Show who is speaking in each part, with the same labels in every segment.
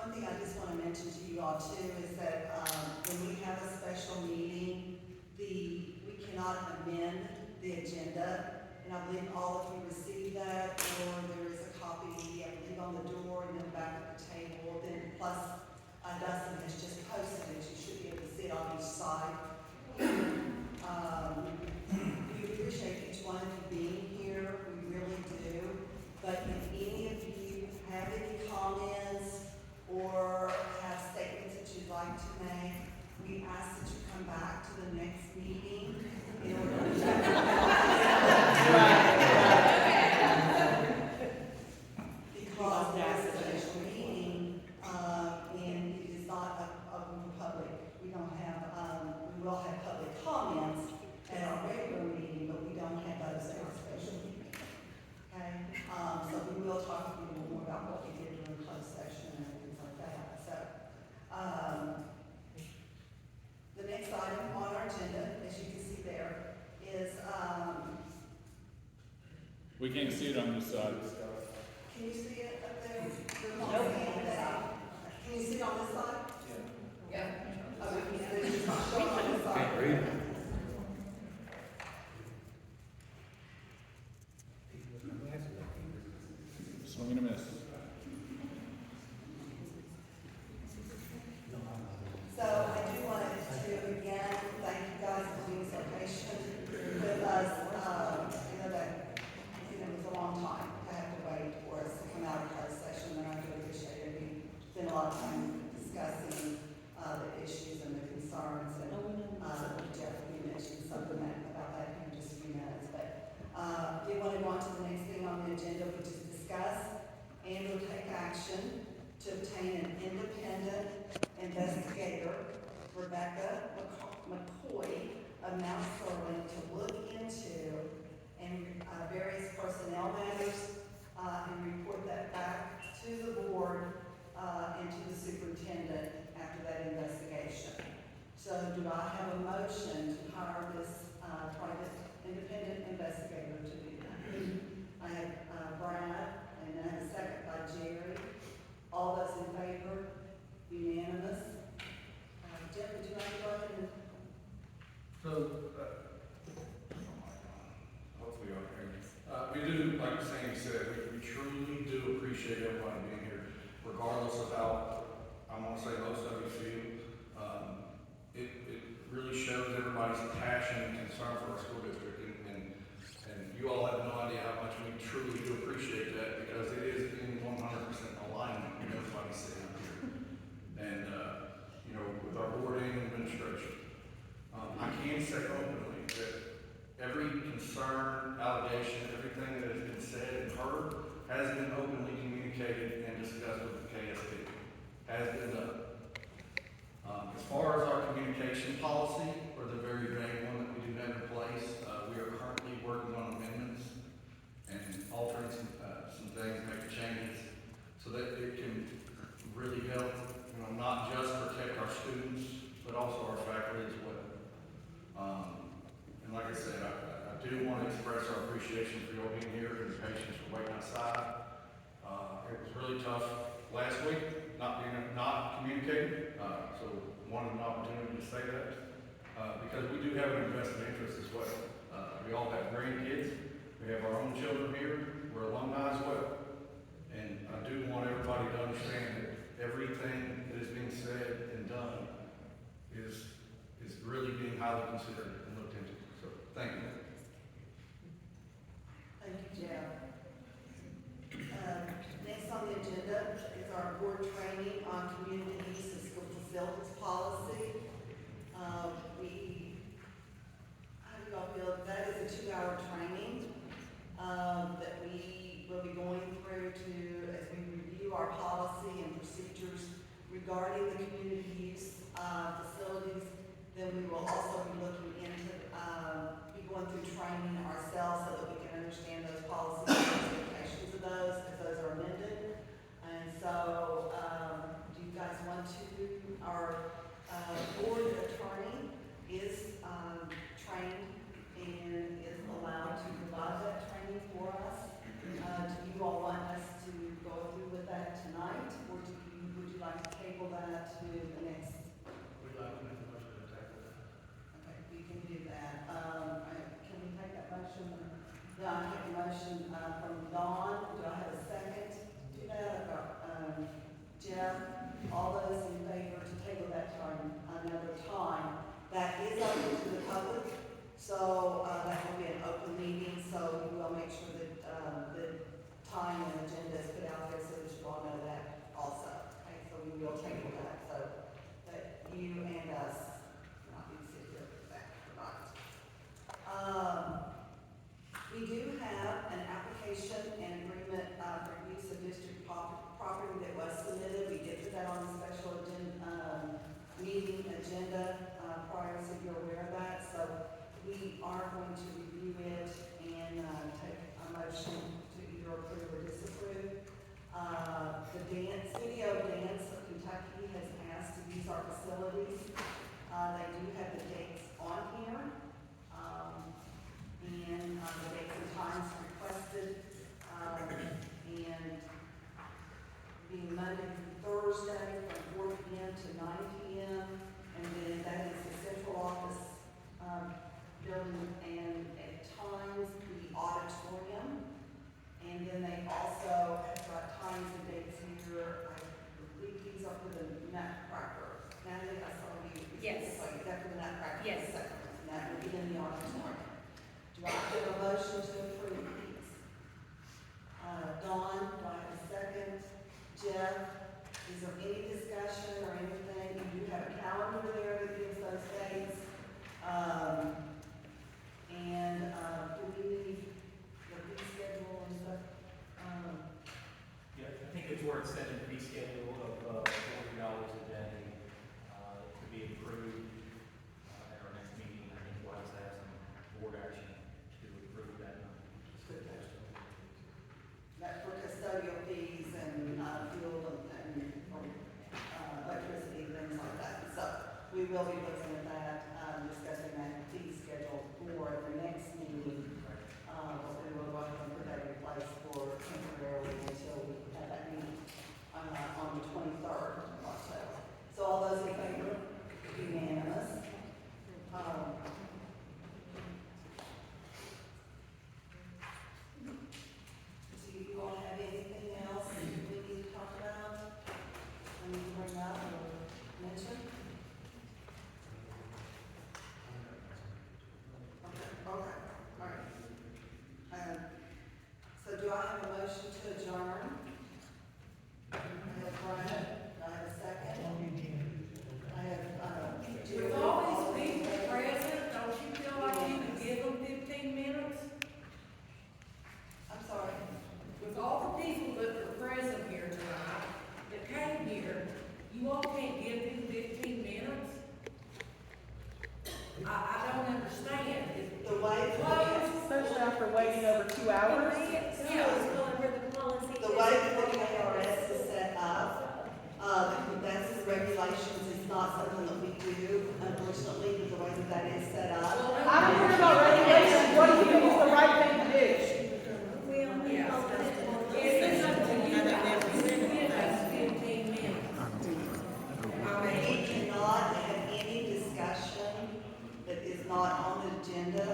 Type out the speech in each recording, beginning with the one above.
Speaker 1: one thing I just want to mention to you all too is that when we have a special meeting, we cannot amend the agenda. And I believe all of you received that, or there is a copy, I believe, on the door and then back at the table. Then plus, Dustin has just posted it. You should be able to see it on each side. We appreciate each one of you being here. We really do. But if any of you have any comments or have statements that you'd like to make, we ask that you come back to the next meeting in order to because that's a special meeting, and it is not open for public. We don't have, we will have public comments at our regular meeting, but we don't have those at our special meeting. Okay? So we will talk to you a little more about what we did during closed session and things like that. So, the next item on our agenda, as you can see there, is,
Speaker 2: we can't see it on this side.
Speaker 1: can you see it up there? Nope. Can you see it on this side?
Speaker 3: Yeah.
Speaker 1: Oh, we can see it. It's not showing on this side.
Speaker 4: Can't read it.
Speaker 2: Swing and a miss.
Speaker 1: So I do want to again thank you guys for being so patient with us. You know that it was a long time to have to wait for us to come out of closed session, and I do appreciate it. We spent a lot of time discussing the issues and the concerns, and Jeff, you mentioned something about that in just a few minutes. But we want to go on to the next thing on the agenda, which is discuss and or take action to obtain an independent investigator, Rebecca McCoy of Mount Sterling, to look into and various personnel matters and report that back to the board and to the superintendent after that investigation. So do I have a motion to hire this private independent investigator to do that? I have Brad, and I have a second by Jerry. All those in favor? Unanimous. Jeff, would you like to go ahead and?
Speaker 4: So, hopefully y'all hear me. We do, like Sandy said, we truly do appreciate everybody being here, regardless of how, I want to say, most of you feel. It really shows everybody's passion and concern for our school district, and you all have no idea how much we truly do appreciate that, because it is in 100% alignment with everybody sitting up here. And, you know, with our board and administration. I can say openly that every concern, allegation, everything that has been said and heard has been openly communicated and discussed with the KSP. Has been done. As far as our communication policy, or the very vague one that we do have in place, we are currently working on amendments and altering some things, making changes, so that it can really help, you know, not just protect our students, but also our faculty as well. And like I said, I do want to express our appreciation for you all being here and your patience for waiting outside. It was really tough last week, not communicating, so wanted an opportunity to say that, because we do have an invested interest as well. We all have grandkids, we have our own children here, we're alumni as well. And I do want everybody to understand that everything that is being said and done is really being highly considered and looked into. So, thank you.
Speaker 1: Thank you, Jeff. Next on the agenda is our board training on community use of school facilities policy. How do y'all feel? That is a 2-hour training that we will be going through as we review our policy and procedures regarding the community use facilities. Then we will also be looking into, be going through training ourselves so that we can understand those policies and expectations of those, as those are amended. And so, do you guys want to, our board attorney is trained and is allowed to provide that training for us. Do you all want us to go through with that tonight, or do like to table that to the next?
Speaker 4: We'd like to make a motion to table that.
Speaker 1: Okay, we can do that. Can we take that motion? Yeah, I take a motion, from Dawn. Do I have a second to that? I've got, Jeff. All those in favor to table that to another time. That is open to the public, so, that will be an open meeting, so we will make sure that, the time and agenda is put out there so that you all know that also. Okay, so we will table that, so that you and us not be sitting here for that tonight. We do have an application and agreement, for use of district property that was submitted. We did put that on the special agenda, meeting agenda, prior, so you're aware of that. So we are going to review it and, take a motion to either approve or disapprove. The Studio Dance of Kentucky has asked to use our facilities. They do have the dates on here, and the dates and times requested, and being Monday through Thursday from 4 p.m. to 9 p.m. And then that is the central office, building, and at times the auditorium. And then they also have got times and dates here. I believe these are for the Nutcracker. Natalie, I saw you.
Speaker 3: Yes.
Speaker 1: So is that for the Nutcracker?
Speaker 3: Yes.
Speaker 1: The second one, and that will be in the auditorium. Do I have a motion to approve these? Dawn, do I have a second? Jeff, is there any discussion or anything? You do have a calendar there that gives those dates. Do we need the fee schedule and stuff?
Speaker 5: Yeah, I think it's worth setting a fee schedule of $40 a day to be approved at our next meeting. I think we'll have to have some board action to approve that number.
Speaker 1: That's for custodial fees and, fuel and, electricity, things like that. So we will be looking at that, discussing that fee schedule for the next meeting. We will go ahead and put that in place for temporarily until we have that meeting, on the 23rd of October. So all those in favor? Unanimous. Do you all have anything else we need to talk about? I need to bring up or mention? Okay, all right. So do I have a motion to adjourn? I have Brian, do I have a second? I have, Julie.
Speaker 3: With all these people present, don't you feel like you could give them 15 minutes?
Speaker 1: I'm sorry.
Speaker 3: With all the people that were present here tonight, that came here, you all can't give them 15 minutes? I don't understand.
Speaker 1: The way,
Speaker 6: Especially after waiting over 2 hours.
Speaker 1: the way the KRS is set up, that's the regulations, is not something that we do, unfortunately, but the way that that is set up.
Speaker 6: I don't care about regulations, what do you think is the right thing to do?
Speaker 3: It's up to you guys, you give us 15 minutes.
Speaker 1: We cannot have any discussion that is not on the agenda.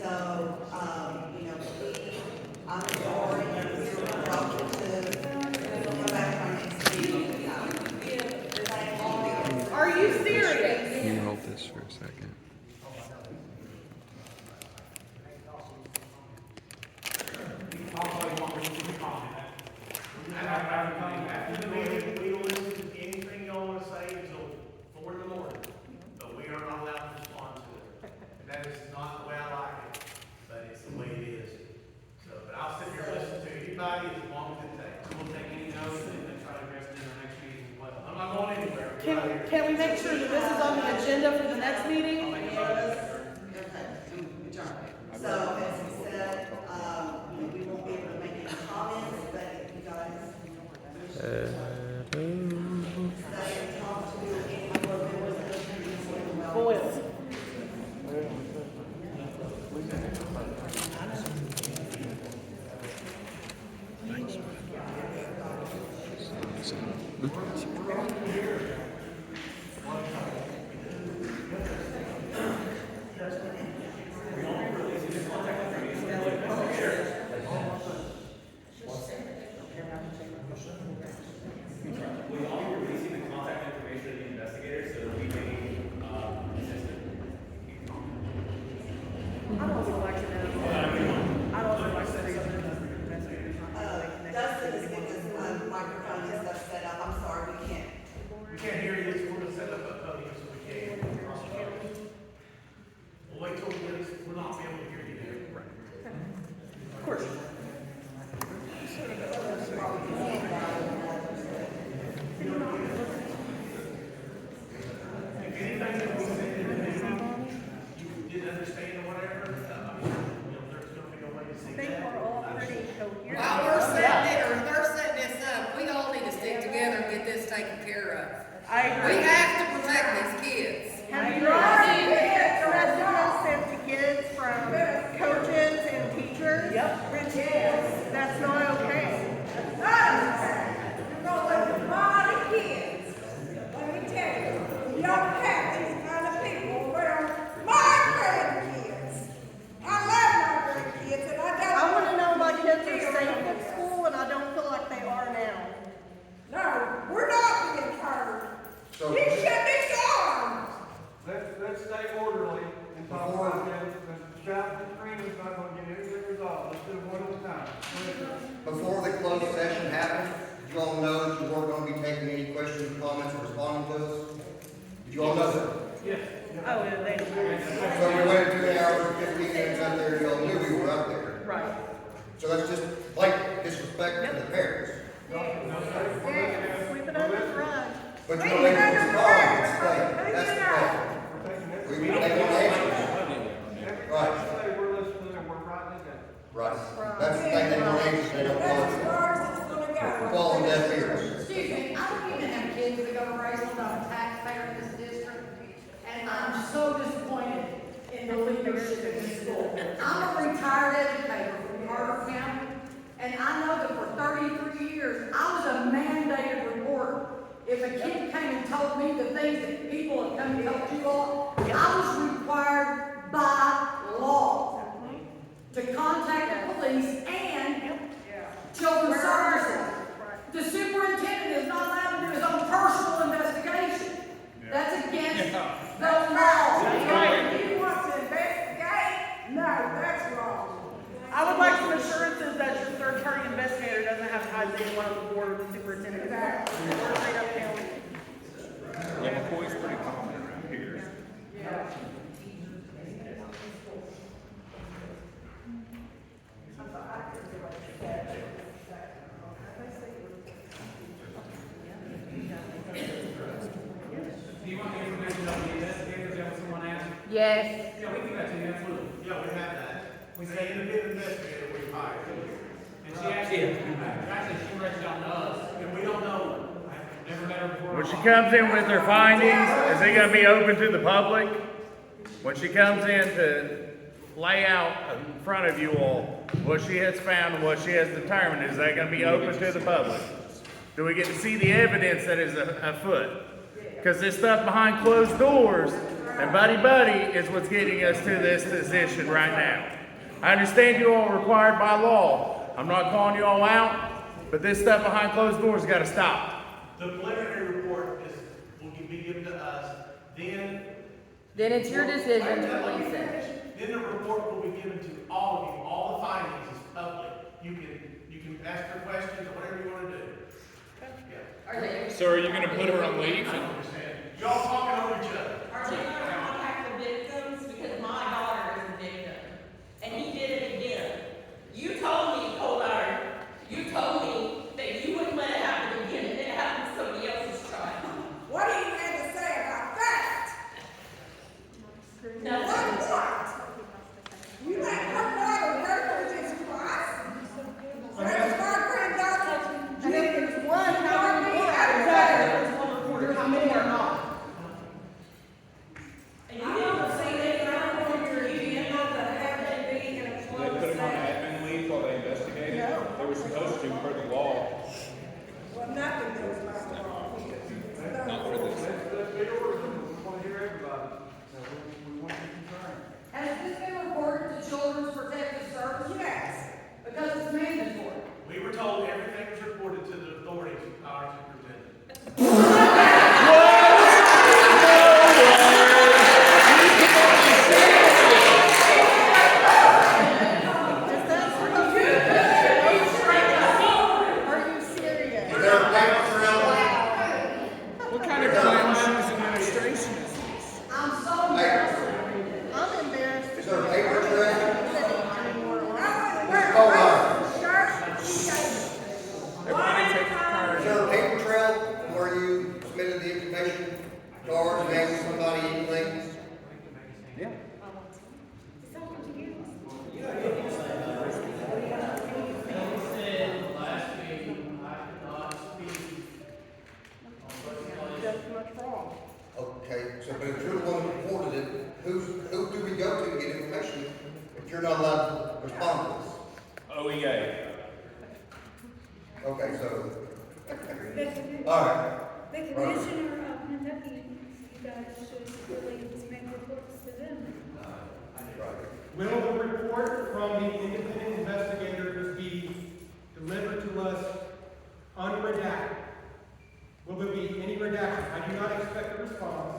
Speaker 1: So, I'm sorry, we're welcome to come back to our next meeting.
Speaker 6: Are you serious?
Speaker 7: Can you hold this for a second?
Speaker 4: After the meeting, we will listen to anything y'all want to say until 4 in the morning, but we are not allowed to respond to it. And that is not the way I like it, but it's the way it is. So, but I'll sit here and listen to anybody as long as it takes.
Speaker 5: We'll take any notes and then try to address it in our next meeting as well. I'm not going anywhere.
Speaker 6: Can we make sure that this is on the agenda for the next meeting?
Speaker 1: Okay, adjourn. So, as we said, we won't be able to make any comments, but if you guys wish to stay and talk to any more members of the community, well.
Speaker 6: Boils.
Speaker 5: We all be releasing the contact information of the investigator so that we may, assist them.
Speaker 6: I'd also like to know, I'd also like to read the investigators.
Speaker 1: Dustin is getting his microphone and stuff set up. I'm sorry, we can't.
Speaker 7: We can't hear you, so we're gonna set up a podium so we can. We'll wait till we get this, we'll not be able to hear you there.
Speaker 6: Of course.
Speaker 7: If anything that we said in the meeting, you didn't understand or whatever, there's gonna be a way to see
Speaker 6: They
Speaker 7: that.
Speaker 6: are all pretty coherent.
Speaker 3: While we're setting it, or they're setting this up, we all need to stick together and get this taken care of.
Speaker 6: I
Speaker 3: We
Speaker 6: agree.
Speaker 3: have to protect these kids.
Speaker 6: Have you already messages sent to kids from coaches and teachers? Yep. That's not okay.
Speaker 8: You're gonna let a lot of kids, let me tell you, you don't have these kind of people around my grandkids. I love my grandkids and I don't.
Speaker 6: I wanna know my kids are safe at school, and I don't feel like they are now.
Speaker 8: No, we're not being hurt.
Speaker 9: So-
Speaker 8: He should be gone.
Speaker 10: Let's stay orderly and talk about it. The shout and screaming is not gonna get anything resolved. Let's do it one at a time.
Speaker 9: Before the closed session happened, did you all know that you weren't going to be taking any questions, comments, or responding to us? Did you all know that?
Speaker 7: Yes.
Speaker 6: Oh, yeah, they.
Speaker 9: So we waited 2 hours and 15 minutes up there, you all knew we were up there.
Speaker 6: Right.
Speaker 9: So that's just blatant disrespect to the parents.
Speaker 6: Yeah, sweep it under the rug.
Speaker 9: But you don't make them respond and explain. That's the problem.
Speaker 10: We're taking this.
Speaker 9: We want answers. Right.
Speaker 10: Say we're listening and we're writing it down.
Speaker 9: Right. That's the thing, they want answers, they don't
Speaker 8: That's as
Speaker 9: want
Speaker 8: far as it's gonna
Speaker 9: to
Speaker 8: go.
Speaker 9: fall on deaf ears.
Speaker 11: Excuse me, I don't even have kids that go to Graceland. I'm a taxpayer in this district, and I'm so disappointed in the leadership in this school. I'm a retired educator from Carter County, and I know that for 33 years, I was a mandated reporter. If a kid came and told me the things that people have come and told you all, I was required by law to contact the police and children's services. The superintendent is not allowed to do his own personal investigation. That's against the law.
Speaker 8: If you want to investigate, no, that's wrong.
Speaker 6: I would like some assurances that your third-party investigator doesn't have ties to anyone on the board or the superintendent. Or straight up county.
Speaker 2: Yeah, McCoy's pretty common around here.
Speaker 5: Do you want the information on the investigators that someone asked?
Speaker 6: Yes.
Speaker 5: Yeah, we can get to you, absolutely.
Speaker 7: Yeah, we have that. We say independent investigator we hired.
Speaker 5: And she actually she reached out to us.
Speaker 7: And we don't know. I've never met her before.
Speaker 12: When she comes in with her findings, is it gonna be open to the public? When she comes in to lay out in front of you all what she has found and what she has determined, is that gonna be open to the public? Do we get to see the evidence that is afoot? Because this stuff behind closed doors and buddy is what's getting us to this position right now. I understand you all are required by law. I'm not calling you all out, but this stuff behind closed doors gotta stop.
Speaker 7: The preliminary report will be given to us, then.
Speaker 6: Then it's your decision to release it.
Speaker 7: Then the report will be given to all of you, all the findings is public. You can ask your questions or whatever you wanna do. Yeah.
Speaker 2: So are you gonna put her on leave?
Speaker 7: Y'all talking over each other.
Speaker 3: Are they gonna contact the victims? Because my daughter is a victim, and he did it again. You told me, Cold Iron, you told me that you wouldn't let it happen again, and it happened to somebody else's child.
Speaker 8: What do you have to say about that?
Speaker 3: Now,
Speaker 8: What? You let her daughter go through this class? That was my granddaughter.
Speaker 6: And if there's one, how many more?
Speaker 8: There's
Speaker 6: There's one reporter, how many are not? Are you serious?
Speaker 9: Is there a paper trail?
Speaker 2: What kind of clown shoes administration is this?
Speaker 11: I'm so embarrassed.
Speaker 6: I'm embarrassed.
Speaker 9: Is there a paper trail?
Speaker 8: Wear
Speaker 9: Oh,
Speaker 8: a shirt, t-shirt.
Speaker 2: Everybody take a
Speaker 9: Is
Speaker 2: card.
Speaker 9: there a paper trail where you submitted the information, cards, names, somebody, anything?
Speaker 2: Yeah.
Speaker 5: Said last meeting, I could not speak on what
Speaker 6: That's much wrong.
Speaker 9: Okay, so but if you're the one who reported it, who do we go to get information if you're not allowed to respond to this?
Speaker 2: OEA.
Speaker 9: Okay, so,
Speaker 13: The
Speaker 9: all right.
Speaker 13: commissioner of Kentucky, you guys should really make reports to them.
Speaker 10: Will the report from the independent investigators be delivered to us unredacted? Will there be any redaction? I do not expect a response.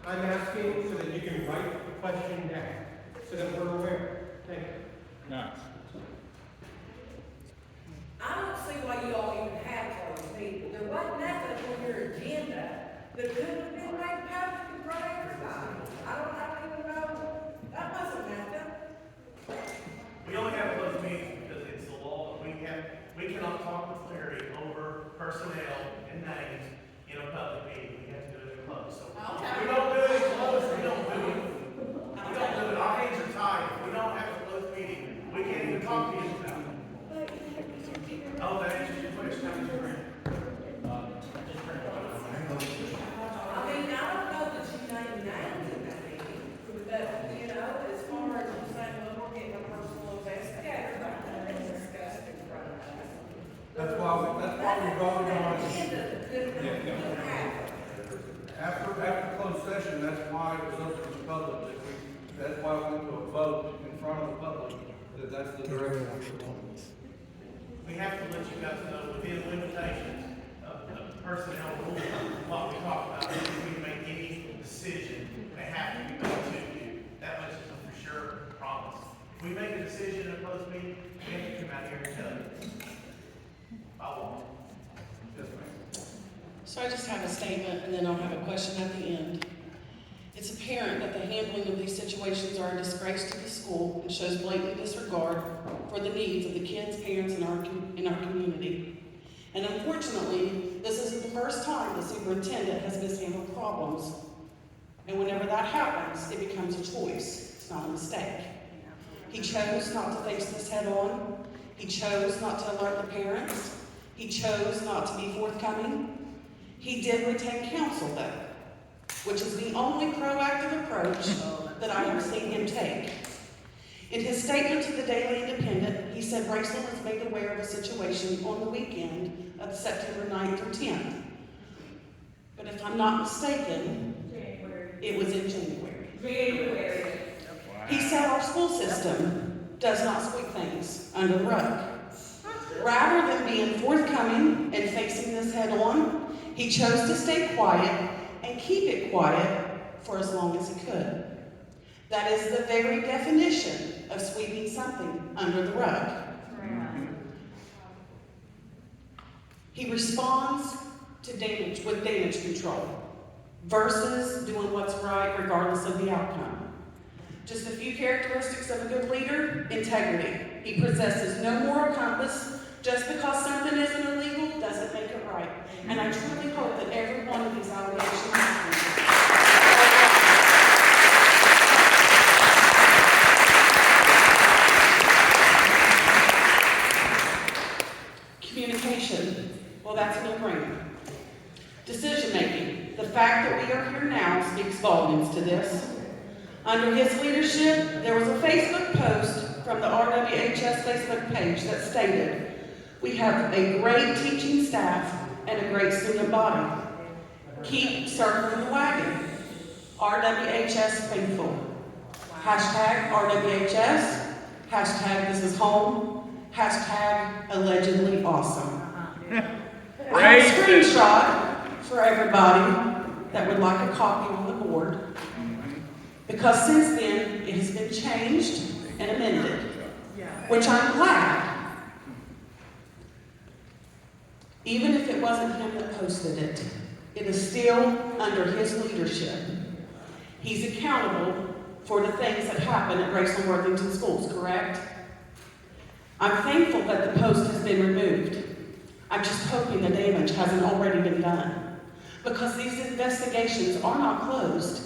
Speaker 10: I'm asking so that you can write the question down, so that we're aware. Thank you.
Speaker 2: Nice.
Speaker 8: I don't see why you all even have closed meetings. There wasn't nothing on your agenda that could have been made public in front of everybody. I don't even know, that wasn't nothing.
Speaker 7: We only have closed meetings because it's the law. We cannot talk with Larry over personnel and names in a public meeting. We have to do it in closed. So
Speaker 3: Okay.
Speaker 7: we don't do it in closed, we don't do it. We don't do it. Our hands are tied. If we don't have a closed meeting, we can't even talk to you about it. Oh, that answers your question. How did you bring it?
Speaker 8: I mean, I don't know that you named names in that meeting, but, you know, as far as you saying, well, we're getting a personal investigator, that could have been discussed in front of us.
Speaker 10: That's why we voted on it.
Speaker 8: Agenda couldn't have happened.
Speaker 4: After closed session, that's why it was open to the public, that's why we went to a vote in front of the public, that's the direction.
Speaker 7: We have to let you guys know within limitations of personnel rules, what we talk about, if we make any decision, they have to be made to you. That much is a for sure promise. If we make a decision in a closed meeting, we have to come out here and tell you. By law. Yes, ma'am.
Speaker 14: So I just have a statement and then I'll have a question at the end. It's apparent that the handling of these situations are a disgrace to the school and shows blatant disregard for the needs of the kids, parents in our community. And unfortunately, this isn't the first time the superintendent has mishandled problems. And whenever that happens, it becomes a choice. It's not a mistake. He chose not to face this head on. He chose not to alert the parents. He chose not to be forthcoming. He did retain counsel though, which is the only proactive approach that I have seen him take. In his statement to the Daily Independent, he said Raceland was made aware of a situation on the weekend of September 9th or 10th. But if I'm not mistaken, it was in January. He said our school system does not sweep things under the rug. Rather than being forthcoming and facing this head on, he chose to stay quiet and keep it quiet for as long as he could. That is the very definition of sweeping something under the rug. He responds to damage with damage control versus doing what's right regardless of the outcome. Just a few characteristics of a good leader: integrity. He possesses no moral compass. Just because something isn't illegal doesn't make it right. And I truly hope that every one of these allegations communication. Well, that's a no-brainer. Decision-making. The fact that we are here now speaks volumes to this. Under his leadership, there was a Facebook post from the RWHS Facebook page that stated, "We have a great teaching staff and a great student body. Keep circling the wagon. RWHS faithful. Hashtag RWHS. Hashtag this is home. Hashtag allegedly awesome." I have a screenshot for everybody that would like a copy on the board, because since then, it has been changed and amended, which I'm glad. Even if it wasn't him that posted it, it is still under his leadership. He's accountable for the things that happen at Graceland Worthington schools, correct? I'm thankful that the post has been removed. I'm just hoping the damage hasn't already been done, because these investigations are not closed.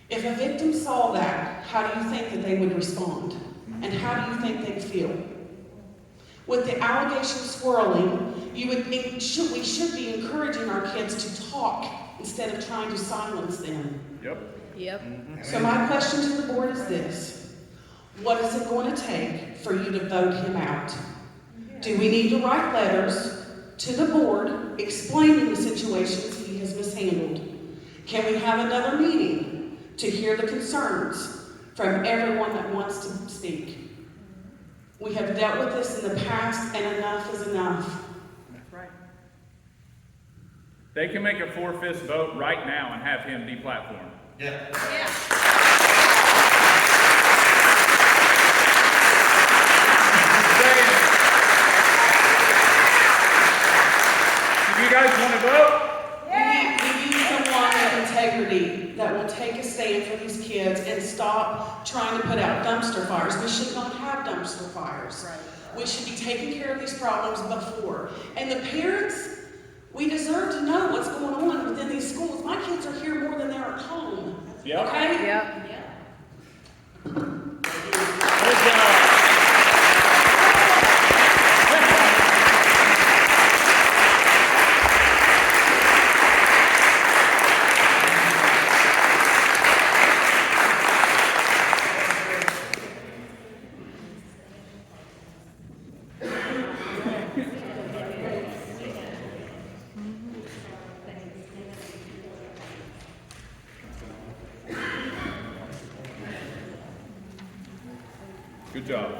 Speaker 14: If a victim saw that, how do you think that they would respond? And how do you think they'd feel? With the allegations swirling, we should be encouraging our kids to talk instead of trying to silence them.
Speaker 12: Yep.
Speaker 14: So my question to the board is this: what is it going to take for you to vote him out? Do we need to write letters to the board explaining the situations he has mishandled? Can we have another meeting to hear the concerns from everyone that wants to speak? We have dealt with this in the past, and enough is enough.
Speaker 12: That's right. They can make a 4/5 vote right now and have him deplatformed.
Speaker 9: Yeah.
Speaker 12: Do you guys want to vote?
Speaker 14: We need someone with integrity that will take a stand for these kids and stop trying to put out dumpster fires. We should not have dumpster fires. We should be taking care of these problems before. And the parents, we deserve to know what's going on within these schools. My kids are here more than they're at home.
Speaker 12: Yep.
Speaker 14: Okay?
Speaker 6: Yep.
Speaker 12: Good job. Good job.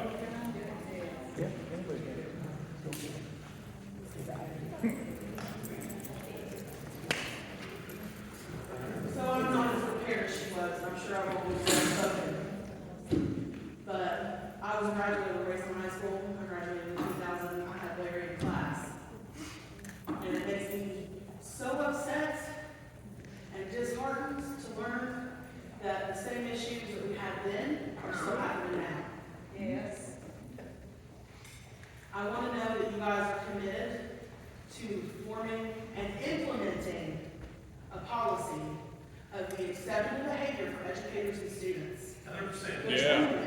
Speaker 14: So I'm not as prepared as she was. I'm sure I've always been spoken. But I was graduated with Graceland High School. I graduated in 2000. I had Larry in class. And it makes me so upset and disheartened to learn that the same issues that we had then are still happening now.
Speaker 8: Yes.
Speaker 14: I want to know that you guys are committed to forming and implementing a policy of the acceptable behavior for educators and students.
Speaker 7: 100%.
Speaker 14: Which
Speaker 12: Yeah.
Speaker 14: we will.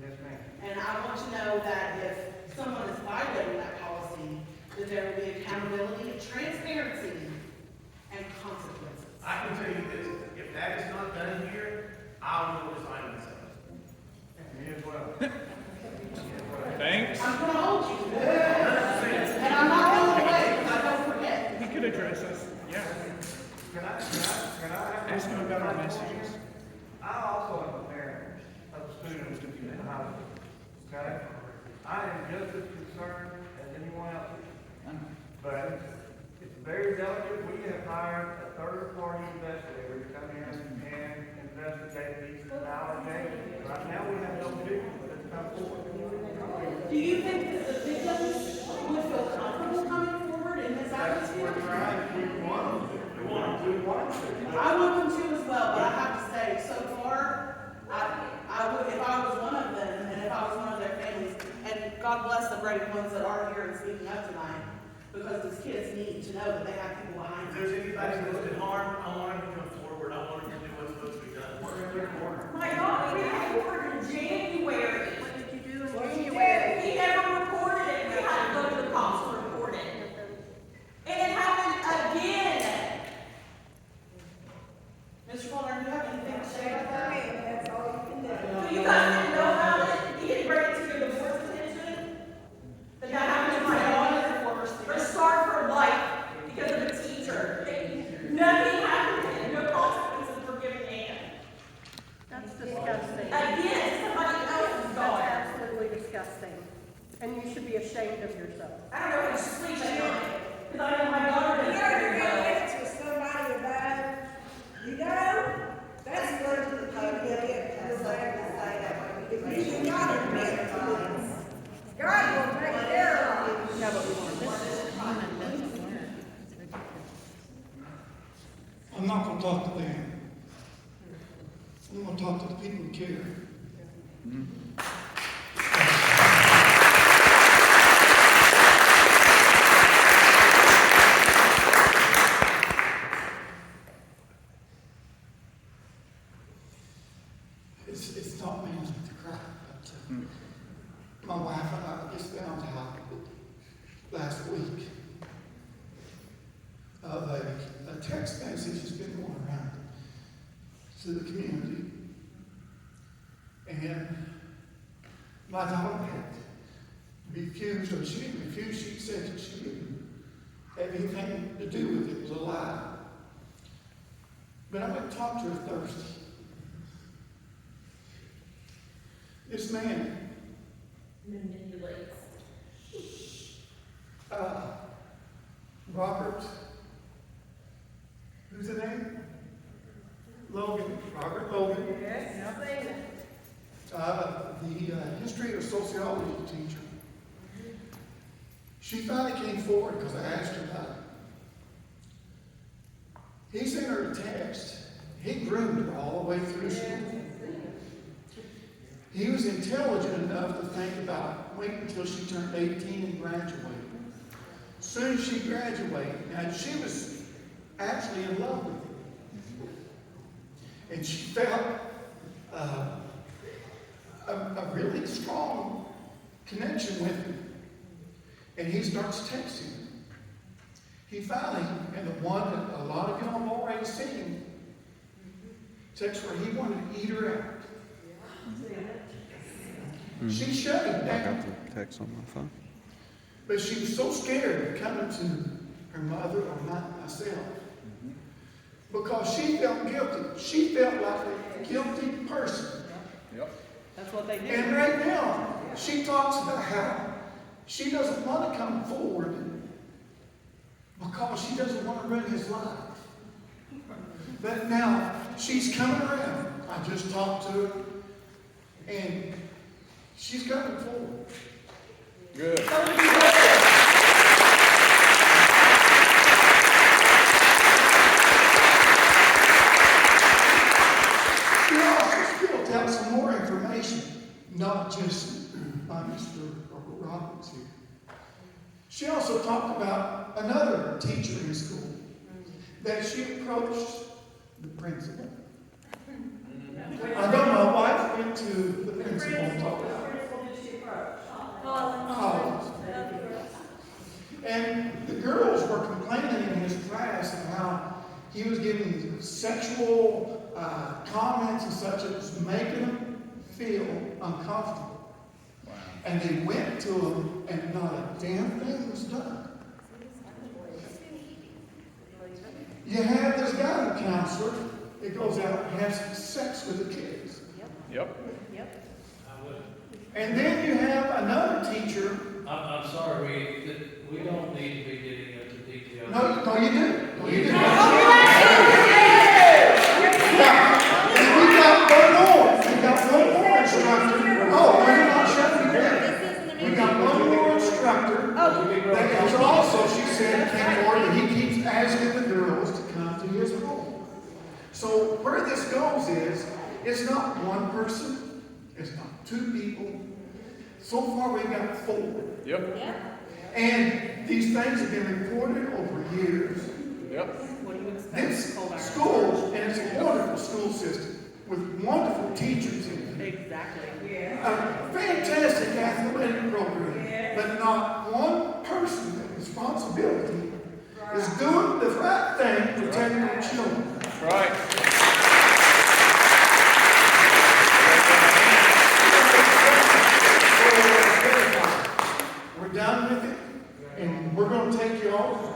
Speaker 7: Yes, ma'am.
Speaker 14: And I want to know that if someone is violating that policy, that there will be accountability, transparency, and consequences.
Speaker 7: I can tell you this, if that is not done here, I will resign myself. Me as well.
Speaker 12: Thanks.
Speaker 14: I'm going to hold you to that. And I'm not going away because I don't forget.
Speaker 2: He could address us, yeah.
Speaker 7: Can I?
Speaker 2: Ask him about our messages.
Speaker 7: I also am a parent of students in high school, okay? I am just as concerned as anyone else is. But it's very delicate. We have hired a third-party investigator to come in and investigate these allegations. Right now, we have no victims that come forward.
Speaker 14: Do you think that the victims would feel comfortable coming forward in this
Speaker 7: That's what
Speaker 14: atmosphere?
Speaker 7: we're trying. We want them to. We want them to.
Speaker 14: I want them to as well, but I have to say, so far, I would, if I was one of them, and if I was one of their families, and God bless the brave ones that are here and speaking up tonight, because these kids need to know that they have people behind
Speaker 7: If
Speaker 14: them.
Speaker 7: there's anybody who's been harmed, I want them to come forward. I want them to do what's supposed to be done. We're in their corner.
Speaker 3: My God, we had to work in January.
Speaker 6: What did you do in
Speaker 3: What did you
Speaker 6: January?
Speaker 3: do? He never reported it. We had to go to the cops to report it. And it happened again.
Speaker 14: Mr. Fuller, do you have anything to say about that?
Speaker 8: That's all you can do.
Speaker 3: So you guys didn't know about it? You didn't bring it to your divorce commission? That happened to my daughter. We're scarred for life because of a teacher. None
Speaker 15: I'm not gonna talk to them. I'm gonna talk to the people who care. It's not meant to cry, but my wife and I just found out last week of a text message that's been going around to the community. And my daughter had refused, or she didn't refuse, she said that she didn't have anything to do with it. It was a lie. But I went and talked to her Thursday. This man
Speaker 3: Manipulates.
Speaker 15: Robert, who's the name? Logan, Robert Logan.
Speaker 8: Yes, I've seen it.
Speaker 15: The history or sociology teacher. She finally came forward because I asked her about it. He sent her a text. He groomed her all the way through school. He was intelligent enough to think about waiting until she turned 18 and graduated. As soon as she graduated, now she was actually in love with him. And she felt a really strong connection with him. And he starts texting her. He finally, and the one that a lot of y'all have already seen, text where he wanted to eat her out. She shut him down.
Speaker 16: I got the text on my phone.
Speaker 15: But she was so scared of coming to her mother or myself because she felt guilty. She felt like a guilty person.
Speaker 2: Yep.
Speaker 6: That's what they do.
Speaker 15: And right now, she talks about how she doesn't want to come forward because she doesn't want to ruin his life. But now, she's coming around. I just talked to her, and she's coming forward.
Speaker 2: Good.
Speaker 15: She also spilled out some more information, not just by Mr. Roberts here. She also talked about another teacher in school that she approached the principal. I know my wife went to the principal and talked about Collins. And the girls were complaining in his class of how he was giving sexual comments and such that was making them feel uncomfortable.
Speaker 2: Wow.
Speaker 15: And they went to him and not a damn thing was done. You have this guy, counselor, that goes out and has sex with the kids.
Speaker 2: Yep.
Speaker 15: And then you have another teacher.
Speaker 5: I'm sorry, we don't need to be getting into detail.
Speaker 15: No, you do. No, you do. And we got one more. We got one more instructor. Oh, no, you're not shutting me down. We got one more instructor. That is also, she said, came forward, and he keeps asking the girls to come to his home. So where this goes is, it's not one person, it's not two people. So far we've got 4.
Speaker 2: Yep.
Speaker 15: And these things have been reported over years.
Speaker 2: Yep.
Speaker 6: What do you expect?
Speaker 15: This school, and it's a wonderful school system with wonderful teachers in it.
Speaker 6: Exactly.
Speaker 15: A fantastic athletic program, but not one person with responsibility is doing the right thing to protect our children.
Speaker 2: That's right.
Speaker 15: We're done with it, and we're going to take you all.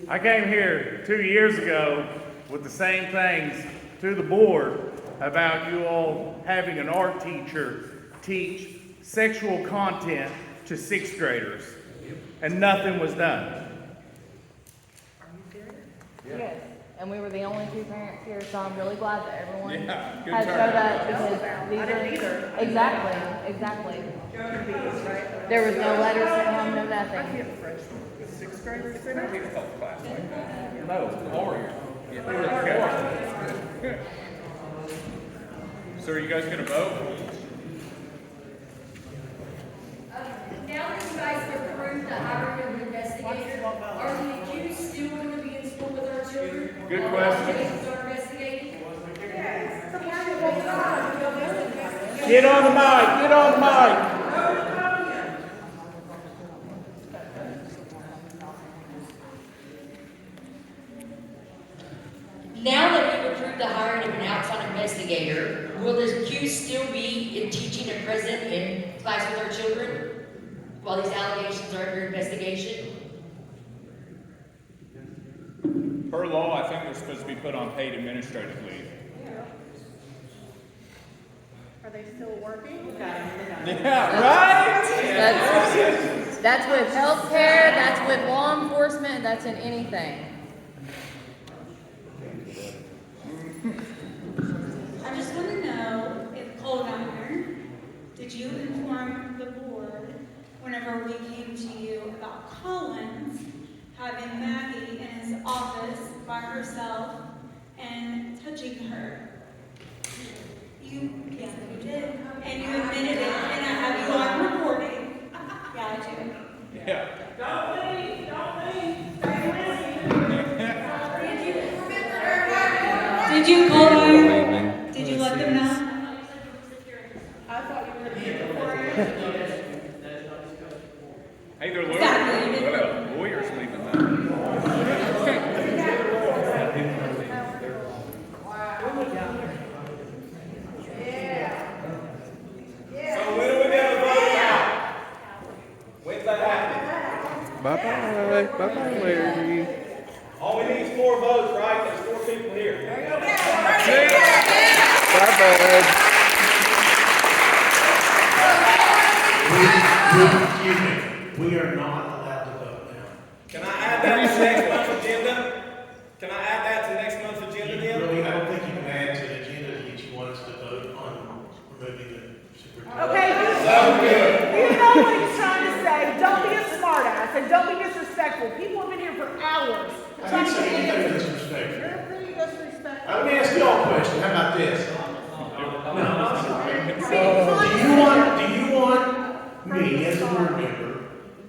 Speaker 12: I came here 2 years ago with the same things to the board about you all having an art teacher teach sexual content to 6th graders, and nothing was done.
Speaker 6: Yes.
Speaker 16: and we were the only two parents here, so I'm really glad that everyone
Speaker 2: Yeah, good
Speaker 16: has showed up
Speaker 2: turnout.
Speaker 16: because these
Speaker 6: I didn't either.
Speaker 16: Exactly.
Speaker 6: Jonah Bees, right?
Speaker 16: There was no letters sent home, no
Speaker 6: I
Speaker 16: nothing.
Speaker 6: can't French. Sixth graders sitting
Speaker 2: I need a health class like that. No, warrior. Yeah. So are you guys gonna vote?
Speaker 11: Now that you guys have approved the hiring of an investigator, are the accused still going to be in school with our children?
Speaker 2: Good
Speaker 11: While
Speaker 2: question.
Speaker 11: the cases are investigated?
Speaker 2: Get on the mic, get on the mic.
Speaker 17: Now that we've approved the hiring of an outside investigator, will the accused still be teaching and present in class with our children while these allegations are under investigation?
Speaker 2: Per law, I think they're supposed to be put on paid administrative leave.
Speaker 6: Are they still working?
Speaker 2: Yeah, right?
Speaker 16: That's with healthcare, that's with law enforcement, that's in anything.
Speaker 13: I just want to know if Cole Governor, did you inform the board whenever we came to you about Collins having Maggie in his office by herself and touching her? Yeah, you did. And you admitted it, and I have you on recording. Yeah, I do.
Speaker 2: Yeah.
Speaker 3: Don't leave,
Speaker 13: Did you call her? Did you let them know?
Speaker 6: I thought you were going to be before.
Speaker 2: Hey, they're lawyers.
Speaker 13: Exactly.
Speaker 2: Well, lawyers leaving that.
Speaker 5: So when are we gonna vote out? When's that happening?
Speaker 2: Bye-bye. Bye-bye, Larry.
Speaker 5: All we need is 4 votes, right? There's 4 people here.
Speaker 2: Bye-bye.
Speaker 7: Excuse me, we are not allowed to vote now.
Speaker 5: Can I add that to next month's agenda? Can I add that to next month's agenda then?
Speaker 7: Really, I don't think you can add to the agenda that you want us to vote on removing the superintendent.
Speaker 6: Okay, you know what he's trying to say. Don't be a smartass and don't be disrespectful. People have been here for hours.
Speaker 7: I didn't say anything disrespectful.
Speaker 6: You're pretty disrespectful.
Speaker 7: Let me ask you all a question. How about this? Do you want me as a board member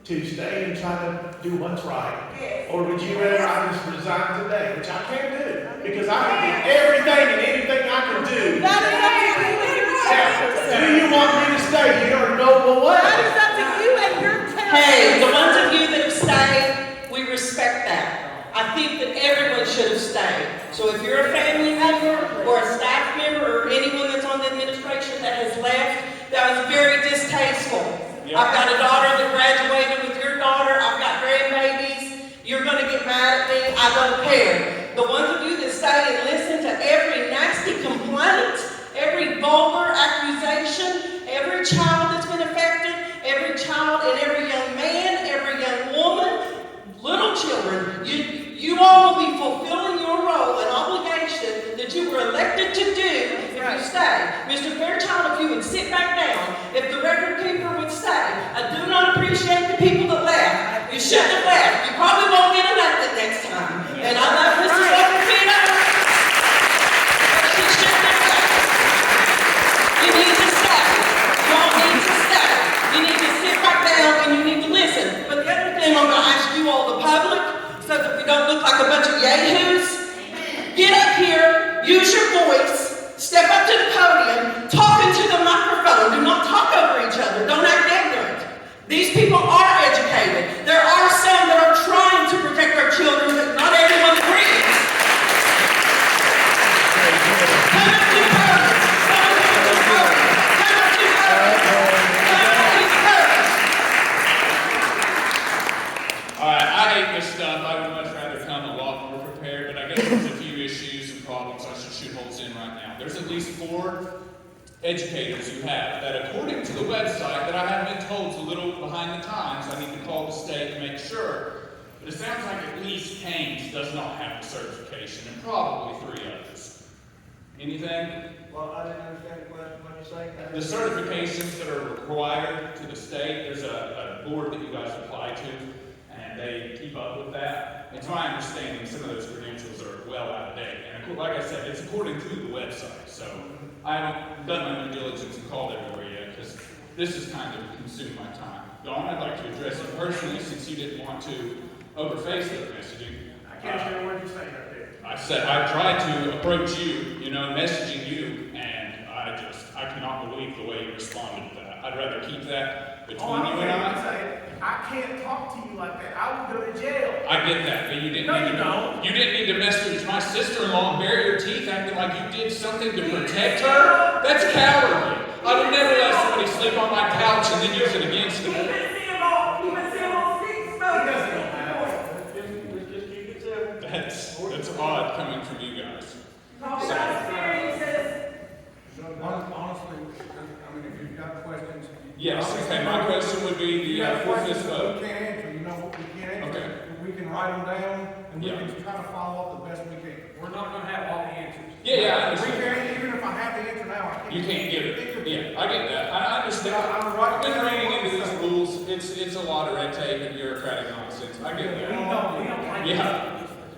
Speaker 7: to stay and try to do what's right? Or would you rather I just resign today, which I can't do, because I can do everything and anything I can do.
Speaker 6: That is up to you and your chairperson.
Speaker 7: Do you want me to stay here or go away?
Speaker 6: That is up to you and your chairperson.
Speaker 3: Hey, the ones of you that have stayed, we respect that. I think that everyone should have stayed. So if you're a family member or a staff member or anyone that's on the administration that has left, that was very distasteful.
Speaker 2: Yeah.
Speaker 3: I've got a daughter that graduated with your daughter. I've got grandbabies. You're going to get mad at me. I don't care. The ones of you that stayed and listened to every nasty complaint, every vulgar accusation, every child that's been affected, every child and every young man, every young woman, little children, you all will be fulfilling your role and obligation that you were elected to do if you stay. Mr. Fairchild, if you would sit back down, if the record keeper would stay. I do not appreciate the people that left. You shouldn't have left. You probably won't get elected next time. And I love Mrs. Lopez-Peter. She shouldn't have left. You need to stay. Y'all need to stay. You need to sit back down and you need to listen. But the other thing I'm going to ask you all, the public, so that we don't look like a bunch of yahoos, get up here, use your voice, step up to the podium, talk into the microphone. Do not talk over each other. Don't act ignorant. These people are educated. There are some that are trying to protect our children, but not everyone agrees. Come up to the podium. Come up to the podium. Come up to the podium. Come up to the podium.
Speaker 2: Alright, I hate this stuff. I would much rather come a lot more prepared, but I guess there's a few issues and problems I should shoot holes in right now. There's at least 4 educators you have that, according to the website, that I have been told is a little behind the times. I need to call the state to make sure. But it sounds like at least Kane's does not have the certification, and probably 3 others. Anything?
Speaker 7: Well, I didn't understand the question, what you say?
Speaker 2: The certifications that are required to the state, there's a board that you guys apply to, and they keep up with that. It's my understanding some of those credentials are well out of date. And like I said, it's according to the website, so I haven't done my due diligence and called everywhere yet, because this has kind of consumed my time. Dawn, I'd like to address you personally, since you didn't want to over Facebook messaging.
Speaker 7: I can't hear what you're saying right there.
Speaker 2: I said, I tried to approach you, messaging you, and I cannot believe the way you responded to that. I'd rather keep that between you and I.
Speaker 7: I can't talk to you like that. I would go to jail.
Speaker 2: I get that, but you didn't
Speaker 7: No,
Speaker 2: need
Speaker 7: you
Speaker 2: to.
Speaker 7: don't.
Speaker 2: You didn't need to message my sister-in-law and bury your teeth, acting like you did something to protect her. That's cowardly. I would never let somebody sleep on my couch and then use it against them. That's odd coming from you guys.
Speaker 15: Honestly, I mean, if you've got questions.
Speaker 2: Yes, okay, my question would be the forfeit vote.
Speaker 15: We can't answer, we can't answer.
Speaker 2: Okay.
Speaker 15: We can write them down, and we
Speaker 2: Yeah.
Speaker 15: can try to follow up the best we can.
Speaker 5: We're not gonna have all the answers.
Speaker 2: Yeah, I
Speaker 15: We
Speaker 2: understand.
Speaker 15: can't, even if I have the answer now, I can't.
Speaker 2: You can't get it. Yeah, I get that. I understand.
Speaker 15: I'm right
Speaker 2: I've been
Speaker 15: there.
Speaker 2: reading into these rules. It's a lot of red tape and bureaucratic nonsense. I get that.
Speaker 5: We don't like
Speaker 2: Yeah.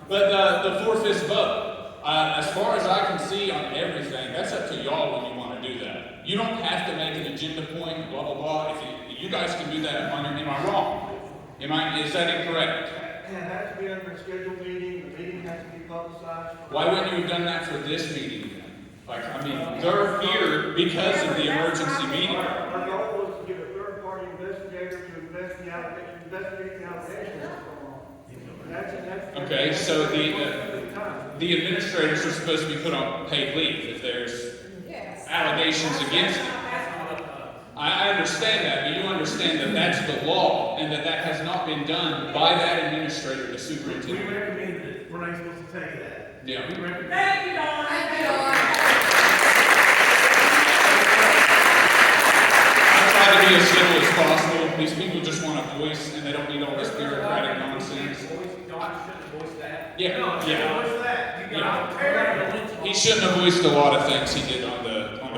Speaker 2: But the four-fifths vote, as far as I can see on everything, that's up to y'all when you want to do that. You don't have to make an agenda point, blah, blah, blah. If you guys can do that, am I wrong? Is that incorrect?
Speaker 7: And it has to be under a scheduled meeting, the meeting has to be publicized.
Speaker 2: Why wouldn't you have done that for this meeting then? They're here because of the emergency meeting.
Speaker 7: Our goal was to get a third-party investigator to investigate the allegations that's going on.
Speaker 2: Okay, so the administrators are supposed to be put on paid leave if there's allegations against them. I understand that, but you understand that that's the law and that has not been done by that administrator, the
Speaker 7: We
Speaker 2: superintendent.
Speaker 7: recommended it, we're not supposed to tell you that.
Speaker 2: Yeah.
Speaker 7: We recommend.
Speaker 8: Thank you, Dawn. Thank you, Dawn.
Speaker 2: I try to be as civil as possible. These people just want a voice and they don't need all this bureaucratic nonsense.
Speaker 5: John shouldn't have voiced that.
Speaker 2: Yeah,
Speaker 7: No, what's that? You got to tear it.
Speaker 2: He shouldn't have voiced a lot of things he did on the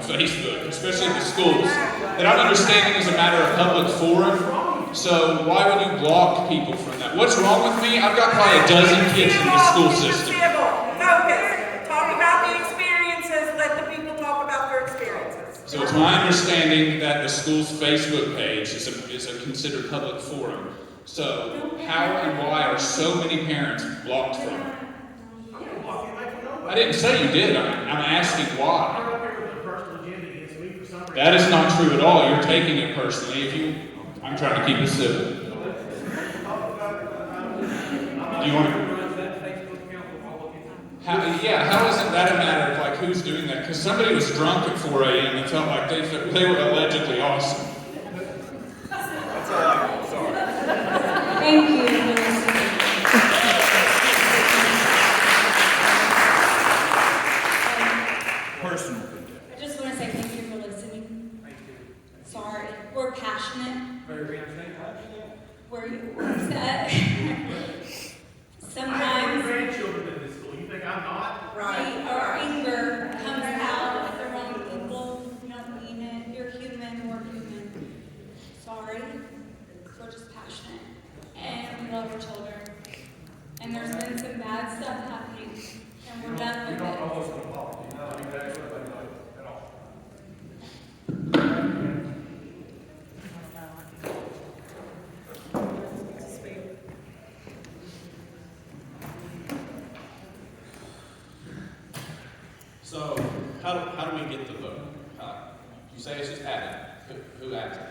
Speaker 2: Facebook, especially the schools. That I'm understanding is a matter of public forum. So why would you block people from that? What's wrong with me? I've got probably a dozen kids in the school system.
Speaker 8: Focus. Talk about the experiences. Let the people talk about their experiences.
Speaker 2: So it's my understanding that the school's Facebook page is a considered public forum. So how and why are so many parents blocked from it? I didn't say you did. I'm asking why. That is not true at all. You're taking it personally. I'm trying to keep it civil. Do you want to? How isn't that a matter of like who's doing that? Because somebody was drunk at 4 a.m. and felt like they were allegedly awesome.
Speaker 13: Thank you, Melissa.
Speaker 2: Personal.
Speaker 13: I just want to say thank you for listening.
Speaker 5: Thank you.
Speaker 13: Sorry, we're passionate.
Speaker 5: Very interesting.
Speaker 13: We're upset.
Speaker 7: I have
Speaker 13: Sometimes
Speaker 7: grandchildren in this school, you think I'm not?
Speaker 13: our anger comes out at the wrong people. We don't mean it. You're human. We're human. Sorry. We're just passionate. And we love our children. And there's been some bad stuff happening. And we're done with it.
Speaker 15: Almost an apology. I mean, that's what they know at all.
Speaker 2: So how do we get the vote? You say it's just added. Who adds it?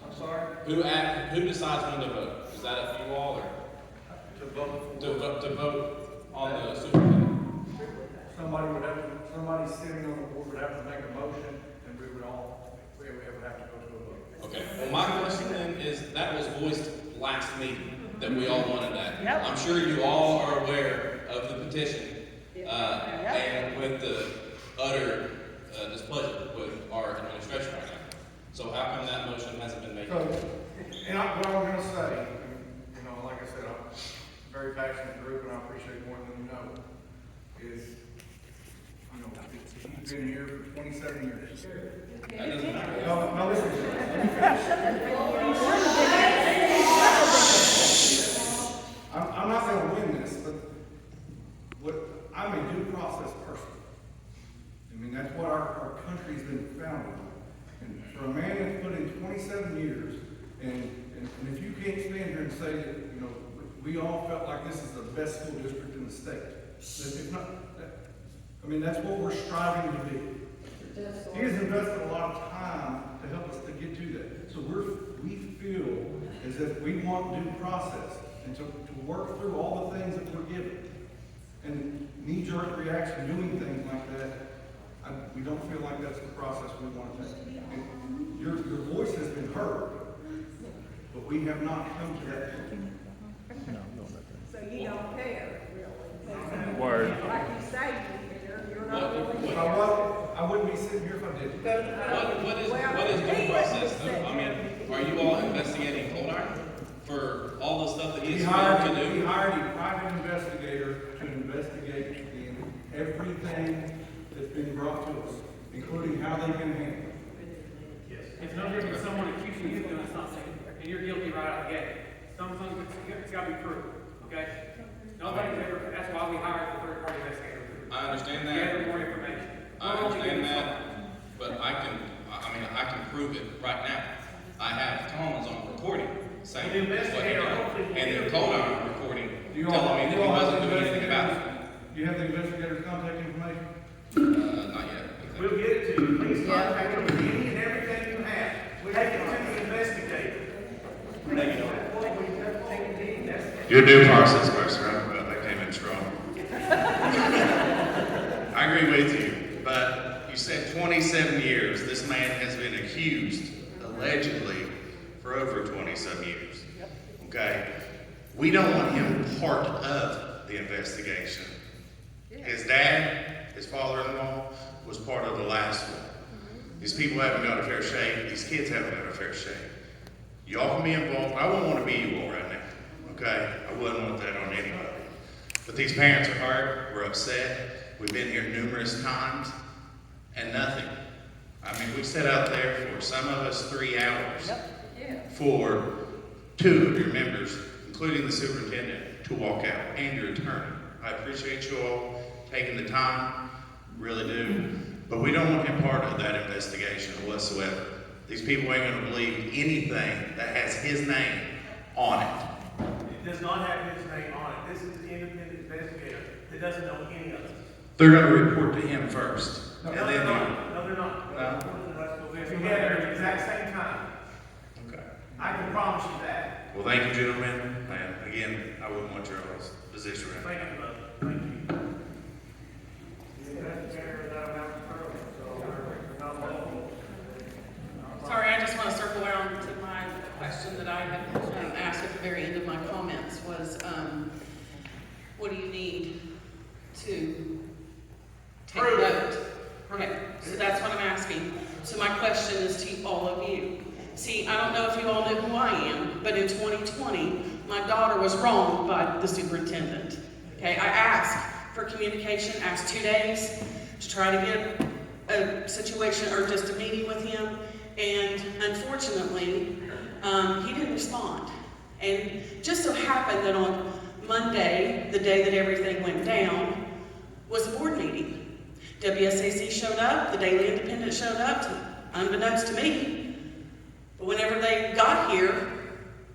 Speaker 7: I'm sorry?
Speaker 2: Who decides when to vote? Is that up to you all or
Speaker 15: To vote
Speaker 2: to vote on the superintendent?
Speaker 15: somebody sitting on the board would have to make a motion, and we would have to go to a vote.
Speaker 18: Okay, well, my question then is, that was voiced last meeting, that we all wanted that.
Speaker 6: Yep.
Speaker 18: I'm sure you all are aware of the petition, and with the utter displeasure with our administration right now. So how come that motion hasn't been made?
Speaker 15: So, what I'm gonna say, like I
Speaker 4: I said, I'm a very passionate group, and I appreciate more than you know, is, you know, he's been here for 27 years.
Speaker 18: That doesn't matter.
Speaker 4: No, listen. I'm not gonna win this, but I'm a due process person. I mean, that's what our country's been founded on. And for a man that's put in 27 years, and if you can't stand here and say that, you know, we all felt like this is the best school district in the state. If not, I mean, that's what we're striving to be. He has invested a lot of time to help us to get to that. So we feel as if we want due process and to work through all the things that we're given. And knee-jerk reaction, doing things like that, we don't feel like that's the process we want to take. And your voice has been heard, but we have not come to that point.
Speaker 8: So you don't care, really?
Speaker 12: Word.
Speaker 8: Like you say, you're not really
Speaker 4: If
Speaker 8: care.
Speaker 4: I wouldn't be sitting here if I didn't.
Speaker 18: What is due process though? I mean, are you all investigating Cold Iron for all the stuff that he's supposed to do?
Speaker 4: We hired a private investigator to investigate everything that's been brought to us, including how they've been handled.
Speaker 10: It's no different than someone accusing you of doing something, and you're guilty right out of the gate. It's gotta be proved, okay? Nobody's ever, that's why we hired the third-party investigator.
Speaker 18: I understand
Speaker 10: We have
Speaker 18: that.
Speaker 10: more information.
Speaker 18: I understand that, but I can prove it right now. I have Collins on recording saying
Speaker 7: The
Speaker 18: what he
Speaker 7: investigator
Speaker 18: did,
Speaker 7: hopefully will
Speaker 18: and
Speaker 7: do
Speaker 18: then
Speaker 7: it.
Speaker 18: Cold Iron recording
Speaker 4: You
Speaker 18: telling
Speaker 4: all-
Speaker 18: me that
Speaker 4: you
Speaker 18: he
Speaker 4: all have
Speaker 18: wasn't
Speaker 4: the
Speaker 18: doing anything about it.
Speaker 4: Do you have the investigator's contact information?
Speaker 18: Not yet.
Speaker 7: We'll get it to you. Please contact them with any and everything you have. We'll take it to the investigator.
Speaker 12: You're a due process person, right? Well, that came in strong. I agree with you, but you said 27 years. This man has been accused, allegedly, for over 27 years. Okay? We don't want him part of the investigation. His dad, his father-in-law, was part of the last one. These people haven't got a fair shake. These kids haven't got a fair shake. Y'all can be involved. I wouldn't want to be you all right now. Okay? I wouldn't want that on anybody. But these parents are hurt. We're upset. We've been here numerous times, and nothing. I mean, we sat out there for some of us 3 hours for 2 of your members, including the superintendent, to walk out, and your attorney. I appreciate you all taking the time, really do. But we don't want him part of that investigation whatsoever. These people ain't gonna believe anything that has his name on it.
Speaker 7: It does not have his name on it. This is an independent investigator that doesn't know any of it.
Speaker 12: They're gonna report to him first.
Speaker 7: No,
Speaker 12: and
Speaker 7: they're
Speaker 12: then
Speaker 7: not. No, they're not.
Speaker 12: No?
Speaker 7: Together at the exact same time.
Speaker 12: Okay.
Speaker 7: I can promise you that.
Speaker 12: Well, thank you, gentlemen. And again, I wouldn't want your all's position right
Speaker 7: Thank
Speaker 12: now.
Speaker 7: you, brother. Thank you. The investigator is out of control, so we're not looking.
Speaker 14: Sorry, I just want to circle around to my question that I had asked at the very end of my comments was, what do you need to take
Speaker 7: Proof.
Speaker 14: note? Okay, so that's what I'm asking. So my question is to all of you. See, I don't know if you all know who I am, but in 2020, my daughter was wronged by the superintendent. Okay, I asked for communication, asked 2 days to try to get a situation or just a meeting with him, and unfortunately, he didn't respond. And just so happened that on Monday, the day that everything went down, was a board meeting. WSAC showed up, the Daily Independent showed up, unbeknownst to me. But whenever they got here,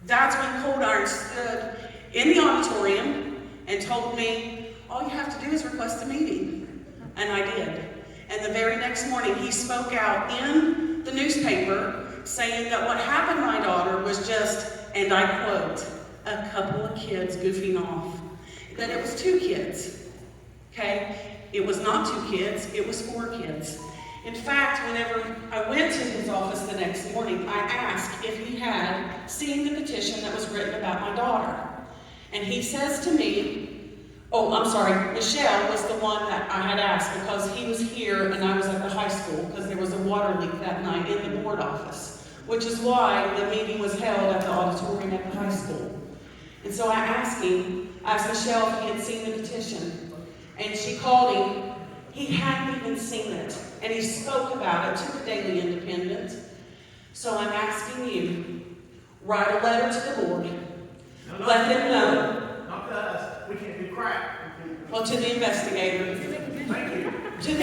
Speaker 14: that's when Cold Iron stood in the auditorium and told me, all you have to do is request a meeting. And I did. And the very next morning, he spoke out in the newspaper saying that what happened to my daughter was just, and I quote, a couple of kids goofing off. That it was 2 kids, okay? It was not 2 kids, it was 4 kids. In fact, whenever I went to his office the next morning, I asked if he had seen the petition that was written about my daughter. And he says to me, oh, I'm sorry, Michelle was the one that I had asked because he was here and I was at the high school because there was a water leak that night in the board office, which is why the meeting was held at the auditorium at the high school. And so I asked Michelle if he had seen the petition. And she called him. He hadn't even seen it. And he spoke about it to the Daily Independent. So I'm asking you, write a letter to the board. Let them know.
Speaker 7: Not to us. We can't do crap.
Speaker 14: Well, to the investigator.
Speaker 7: Thank you.
Speaker 14: To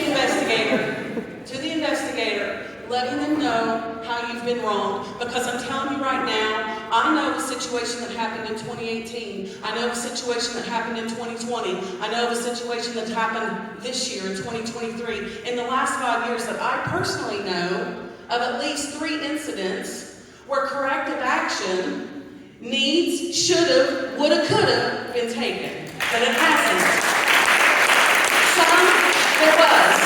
Speaker 14: the investigator, letting them know how you've been wronged. Because I'm telling you right now, I know the situation that happened in 2018. I know the situation that happened in 2020. I know the situation that's happened this year in 2023. In the last 5 years that I personally know of at least 3 incidents where corrective action needs, should've, would've, could've been taken. But it hasn't. Some there was,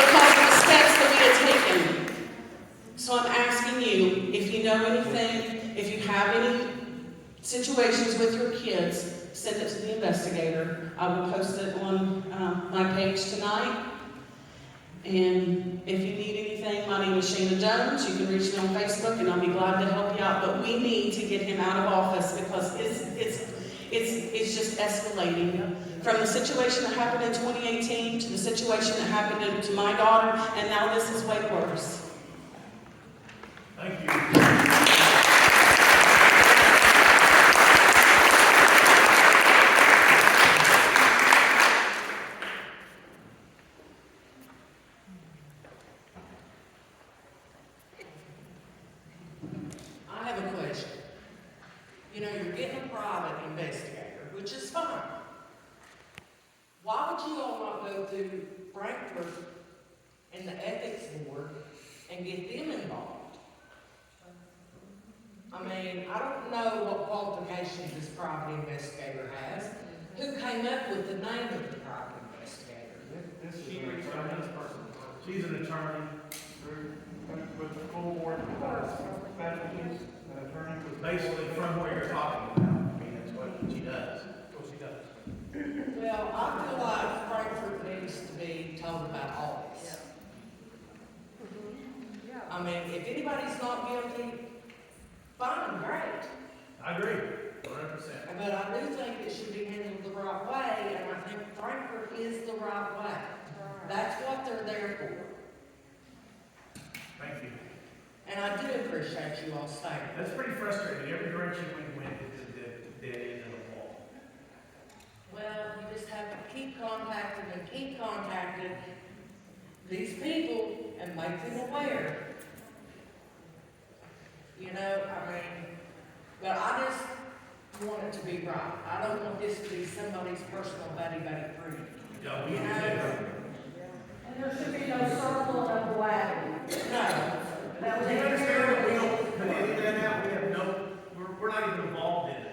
Speaker 14: because of the steps that we had taken. So I'm asking you, if you know anything, if you have any situations with your kids, send it to the investigator. I will post it on my page tonight. And if you need anything, my name is Shana Jones. You can reach me on Facebook and I'll be glad to help you out. But we need to get him out of office because it's just escalating. From the situation that happened in 2018 to the situation that happened to my daughter, and now this is way worse.
Speaker 7: Thank you.
Speaker 14: I have a question. You know, you're getting a private investigator, which is fine. Why would you all not go to Frankfurt and the ethics board and get them involved? I mean, I don't know what qualifications this private investigator has. Who came up with the name of the private investigator?
Speaker 7: She reached out to this person. She's an attorney. With the full board of faculties, an attorney. Basically, from where you're talking about. I mean, that's what she does. What she does.
Speaker 14: Well, I feel like Frankfurt needs to be told about all this. I mean, if anybody's not guilty, fine, great.
Speaker 7: I agree, 100%.
Speaker 14: But I do think it should be handled the right way, and I think Frankfurt is the right way. That's what they're there for.
Speaker 7: Thank you.
Speaker 14: And I do appreciate you all staying.
Speaker 7: That's pretty frustrating. Every direction we went is a dead end in the wall.
Speaker 14: Well, you just have to keep contacting these people and make them aware. You know, I mean, but I just want it to be right. I don't want this to be somebody's personal buddy friend.
Speaker 7: Yeah, we
Speaker 14: You
Speaker 7: do.
Speaker 14: know?
Speaker 11: And there should be no circle of the wagon.
Speaker 14: No.
Speaker 11: That was
Speaker 7: We understand that we don't put any of that out. We have no, we're not even involved in it.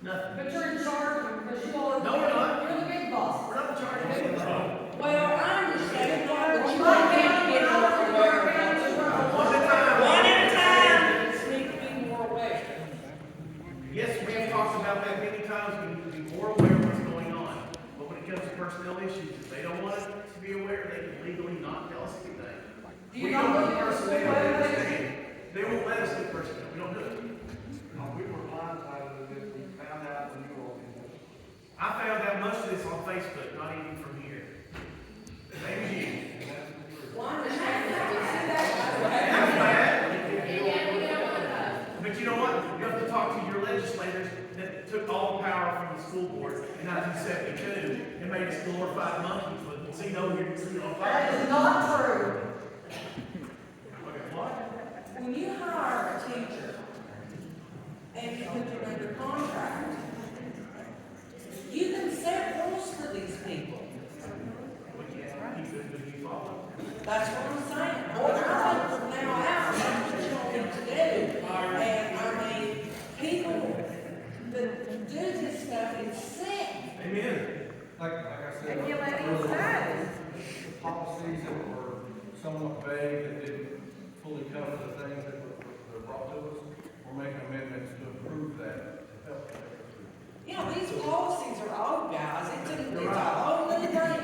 Speaker 7: Nothing.
Speaker 11: But you're in charge of them, because you are,
Speaker 7: No, we're not.
Speaker 11: you're the big boss.
Speaker 7: We're not in charge of anything.
Speaker 14: Well, I understand that, but you can't get more aware of it.
Speaker 7: One at a time.
Speaker 14: One at a time. Just need to be more aware.
Speaker 7: Yes, we have talked about that many times. We need to be more aware of what's going on. But when it comes to personnel issues, if they don't want us to be aware, they can legally not tell us anything. We don't do personnel, they understand. They won't let us do personnel. We don't do it.
Speaker 15: We were blindsided with this, we found out when you were in this.
Speaker 7: I found out most of this on Facebook, not even from here. Maybe you.
Speaker 14: Well, I understand that.
Speaker 7: That's bad. But you know what? You have to talk to your legislators that took all the power from the school board in 1972 and made us glorified monkeys with Zeno here, Zeno
Speaker 11: That is not true.
Speaker 7: Okay, what?
Speaker 14: When you hire a teacher and you put them under contract, you can set rules for these people.
Speaker 7: We can't keep it to be followed.
Speaker 14: That's what I'm saying. Well, I think from now out, that's what you need to do. And I mean, people that do this stuff is sick.
Speaker 7: Amen.
Speaker 15: Like I said.
Speaker 6: And you let him say.
Speaker 15: The policies that were somewhat vague, that didn't fully cover the things that were brought to us, we're making amendments to improve that, to help.
Speaker 14: Yeah, these policies are old, guys. It's a whole new thing now.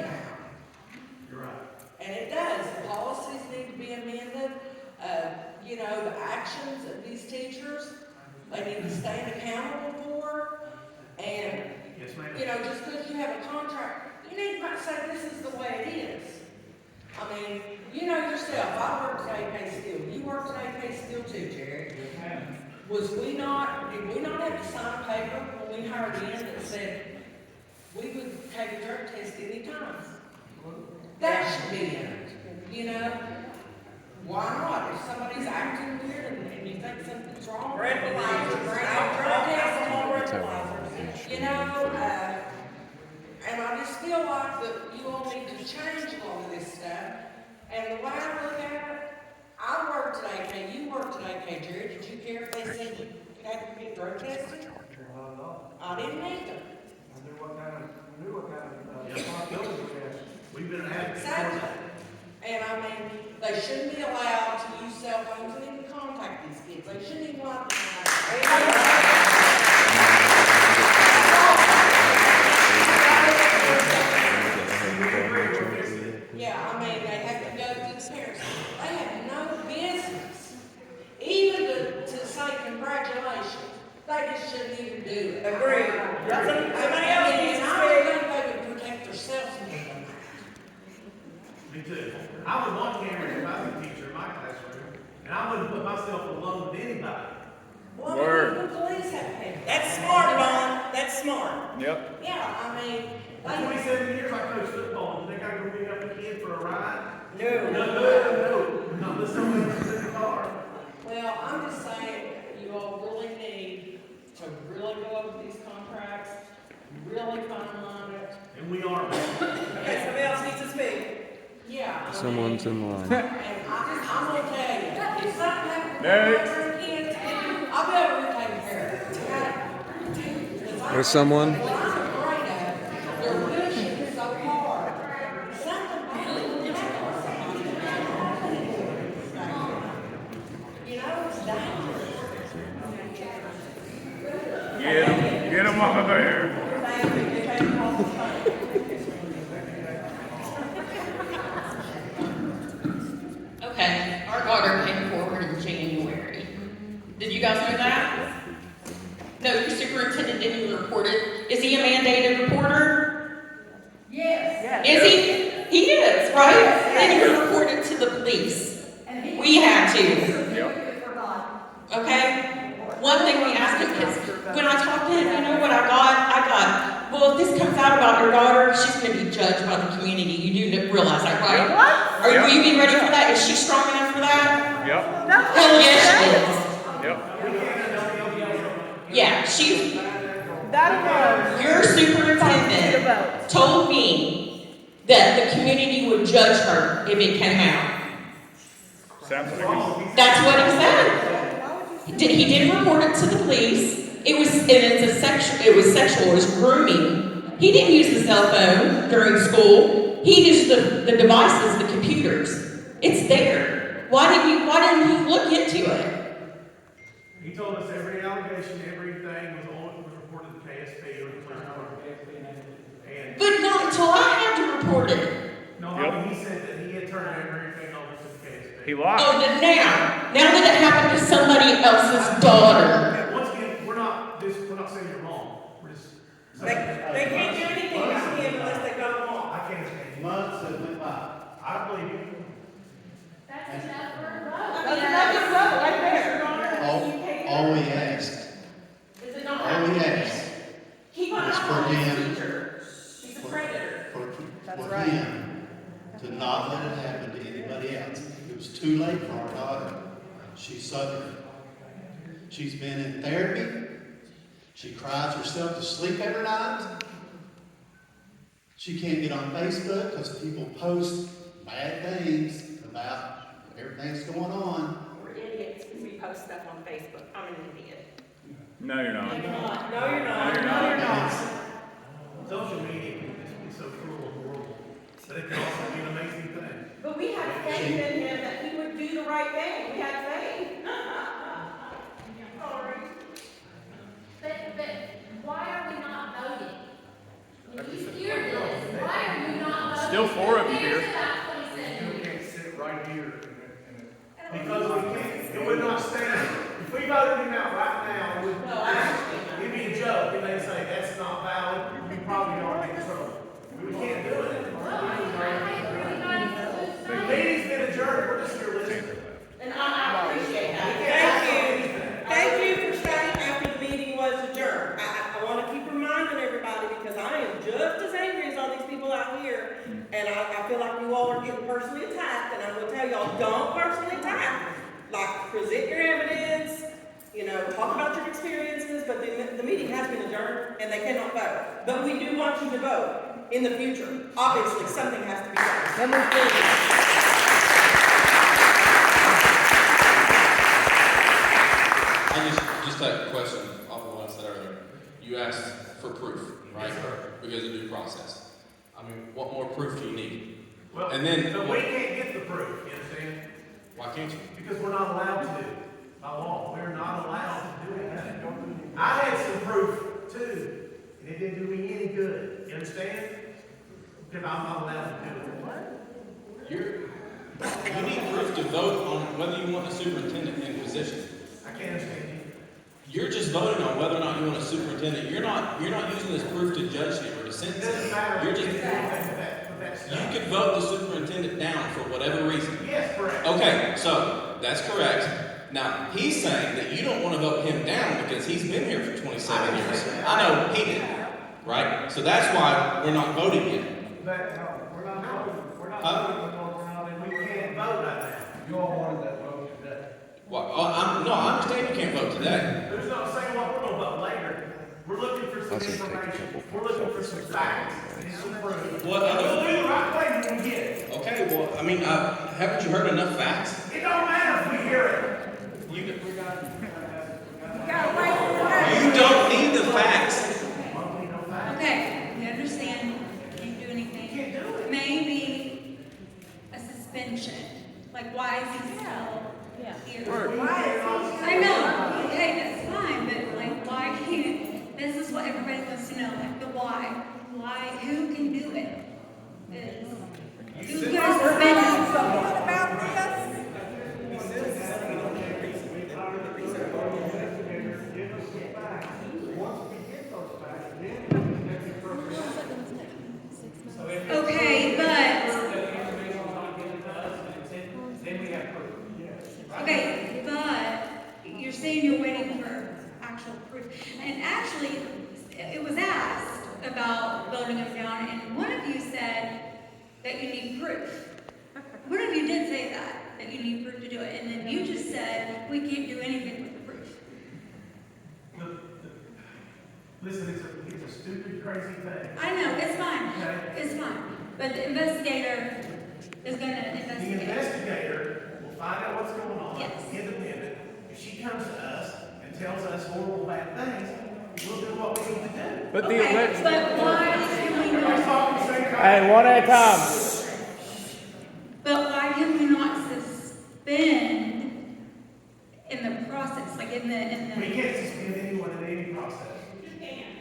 Speaker 7: You're right.
Speaker 14: And it does. The policies need to be amended. You know, the actions of these teachers, they need to stand accountable for. You know, just because you have a contract, you need to say this is the way it is. I mean, you know yourself, I worked at AK Steel, you worked at AK Steel too, Jerry. Did we not have to sign a paper when we hired in that said we would take a drug test anytime? That should be in it, you know? Why not? If somebody's acting weird and you think something's wrong, you know, and I just feel like that you all need to change a lot of this stuff. And the way I look at it, I worked at AK, you worked at AK, Jerry. Did you care if they said you had to get drug tested? I didn't either.
Speaker 15: I knew what kind of responsibility we had.
Speaker 7: We've been having.
Speaker 14: Exactly. And I mean, they shouldn't be allowed to use cell phones and even contact these kids. They shouldn't even allow them to. Yeah, I mean, they have to go through the parents. They have no business, even to say congratulations. They just shouldn't even do it.
Speaker 6: Agreed.
Speaker 14: Somebody else needs to speak. I think they would protect themselves more than that.
Speaker 7: Me too. I would want cameras if I was a teacher in my classroom, and I wouldn't put myself alone with anybody.
Speaker 14: Well,
Speaker 12: Word.
Speaker 14: the police have cameras.
Speaker 3: That's smart, Don, that's smart.
Speaker 12: Yep.
Speaker 14: Yeah, I mean,
Speaker 7: For 27 years I coached football. You think I could pick up a kid for a ride?
Speaker 3: No.
Speaker 7: No. Not unless somebody else is in the car.
Speaker 14: well, I'm just saying, you all really need to really go over these contracts, really fine-line it.
Speaker 7: And we are.
Speaker 3: Okay, somebody else needs to speak.
Speaker 14: Yeah. I mean,
Speaker 19: Someone's in line.
Speaker 14: And I'm gonna tell you, if something happens
Speaker 12: No.
Speaker 14: to my kids, I'll be able to take care of it, okay?
Speaker 19: There's someone.
Speaker 14: What I'm afraid of, they're pushing so hard. Something bad will happen to somebody. You know, it's dangerous.
Speaker 12: Get him off of there.
Speaker 17: Okay, our daughter came forward in January. Did you guys know that? No, your superintendent didn't even report it. Is he a mandated reporter?
Speaker 11: Yes.
Speaker 17: Is he? He is, right? Then you report it to the police. We had to. Okay? One thing we asked him is, when I talked to him, you know what I got, well, if this comes out about your daughter, she's going to be judged by the community. You do realize that, right?
Speaker 6: What?
Speaker 17: Are you be ready for that? Is she strong enough for that?
Speaker 12: Yep.
Speaker 17: Hell yes, she is.
Speaker 12: Yep.
Speaker 17: Yeah, she.
Speaker 6: That
Speaker 17: Your superintendent told me that the community would judge her if it came out.
Speaker 12: Sounds like
Speaker 17: That's what he said. He didn't report it to the police. It was sexual. It was grooming. He didn't use the cell phone during school. He used the devices, the computers. It's there. Why didn't he look into it?
Speaker 7: He told us every allegation, everything was reported to KSP or the police department. And
Speaker 17: But not until I had to report it.
Speaker 7: no, I mean, he said that he had turned everything over to the KSP.
Speaker 12: he lied.
Speaker 17: Oh, now that it happened to somebody else's daughter.
Speaker 7: Once again, we're not saying you're wrong. We're just
Speaker 3: They can't do anything about him unless they go to law.
Speaker 7: I can't say.
Speaker 15: Months have went by.
Speaker 7: I believe you.
Speaker 11: That's enough for a
Speaker 6: That's another row right there.
Speaker 15: All we asked,
Speaker 3: Is it not?
Speaker 15: all we asked
Speaker 3: Keep an
Speaker 15: was
Speaker 3: eye
Speaker 15: for
Speaker 3: on his
Speaker 15: him,
Speaker 3: teacher. She's a predator.
Speaker 15: for him to not let it happen to anybody else. It was too late for our daughter. She's suffering. She's been in therapy. She cries herself to sleep every night. She can't get on Facebook because people post bad things about everything that's going on.
Speaker 3: We're idiots because we post stuff on Facebook. I'm an idiot.
Speaker 12: No, you're not.
Speaker 3: No, you're not.
Speaker 12: No, you're not.
Speaker 7: Social media can just be so cruel and horrible, but it can also be an amazing thing.
Speaker 3: But we had faith in him that he would do the right thing. We had faith. Sorry.
Speaker 11: But why are we not voting? When you hear this, why are you not voting?
Speaker 12: Still 4 of you here.
Speaker 11: There's about 27.
Speaker 4: You can't sit right here
Speaker 7: Because we can't, it would not stand. If we voted him out right now, it'd be a joke, and they'd say, that's not valid, probably are in trouble. We can't do it. The meeting's been adjourned, we're just here listening.
Speaker 3: And I appreciate that.
Speaker 14: Thank you for saying after the meeting was adjourned. I want to keep reminding everybody because I am just as angry as all these people out here. And I feel like you all are getting personally attacked. And I'm going to tell y'all, don't personally attack. Like, present your evidence, talk about your experiences. But the meeting has been adjourned and they cannot vote. But we do want you to vote in the future. Obviously, something has to be done.
Speaker 16: Number 3.
Speaker 18: I just had a question off of what I said earlier. You asked for proof, right? Because of due process. I mean, what more proof do you need?
Speaker 7: Well,
Speaker 18: and then,
Speaker 7: so we can't get the proof, you understand?
Speaker 18: why can't you?
Speaker 7: Because we're not allowed to do it. By law, we're not allowed to do it. I had some proof too, and it didn't do me any good. You understand? Because I'm not allowed to do it.
Speaker 18: You need proof to vote on whether you want a superintendent in position.
Speaker 7: I can't understand you.
Speaker 18: You're just voting on whether or not you want a superintendent. You're not using this proof to judge him or to
Speaker 7: It
Speaker 18: sentence
Speaker 7: doesn't
Speaker 18: him.
Speaker 7: matter.
Speaker 18: You're just,
Speaker 7: with that stuff.
Speaker 18: you could vote the superintendent down for whatever reason.
Speaker 7: Yes, correct.
Speaker 18: Okay, so that's correct. Now, he's saying that you don't want to vote him down because he's been here for 27 years. I know he did, right? So that's why we're not voting yet.
Speaker 7: But no, we're not voting. We're not voting because we're not, and we can't vote right now. You all wanted that vote today.
Speaker 18: Well, I understand you can't vote today.
Speaker 7: Who's not saying what we're gonna vote later? We're looking for some information. We're looking for some facts and some proof.
Speaker 18: What
Speaker 7: We'll
Speaker 18: other?
Speaker 7: do the right thing when we get it.
Speaker 18: Okay, well, I mean, haven't you heard enough facts?
Speaker 7: It don't matter if we hear it.
Speaker 18: You
Speaker 8: gotta wait for the
Speaker 18: you don't need the facts.
Speaker 13: Okay, you understand, can't do anything.
Speaker 7: Can't do it.
Speaker 13: Maybe a suspension, like why is he still here? I know, okay, that's fine, but like why can't, this is what everybody wants to know, like the why. Why, who can do it? Who's gonna suspend him?
Speaker 8: What about this?
Speaker 13: Okay, but,
Speaker 5: Then we have proof.
Speaker 13: okay, but you're saying you're waiting for actual proof. And actually, it was asked about voting him down, and one of you said that you need proof. One of you did say that you need proof to do it, and then you just said, we can't do anything with the proof.
Speaker 7: Listen, it's a stupid, crazy thing.
Speaker 13: I know, it's fine,
Speaker 7: Okay.
Speaker 13: it's fine, but the investigator is gonna
Speaker 7: The
Speaker 13: investigate.
Speaker 7: investigator will find out what's going on,
Speaker 13: Yes.
Speaker 7: independent. If she comes to us and tells us horrible, bad things, we'll do what we need to do.
Speaker 12: But
Speaker 13: Okay, but why can we
Speaker 7: Everybody's
Speaker 13: not,
Speaker 7: talking the same time.
Speaker 12: Hey, one at a time.
Speaker 13: but why can we not suspend in the process, like in the?
Speaker 7: We can't suspend anyone in any process.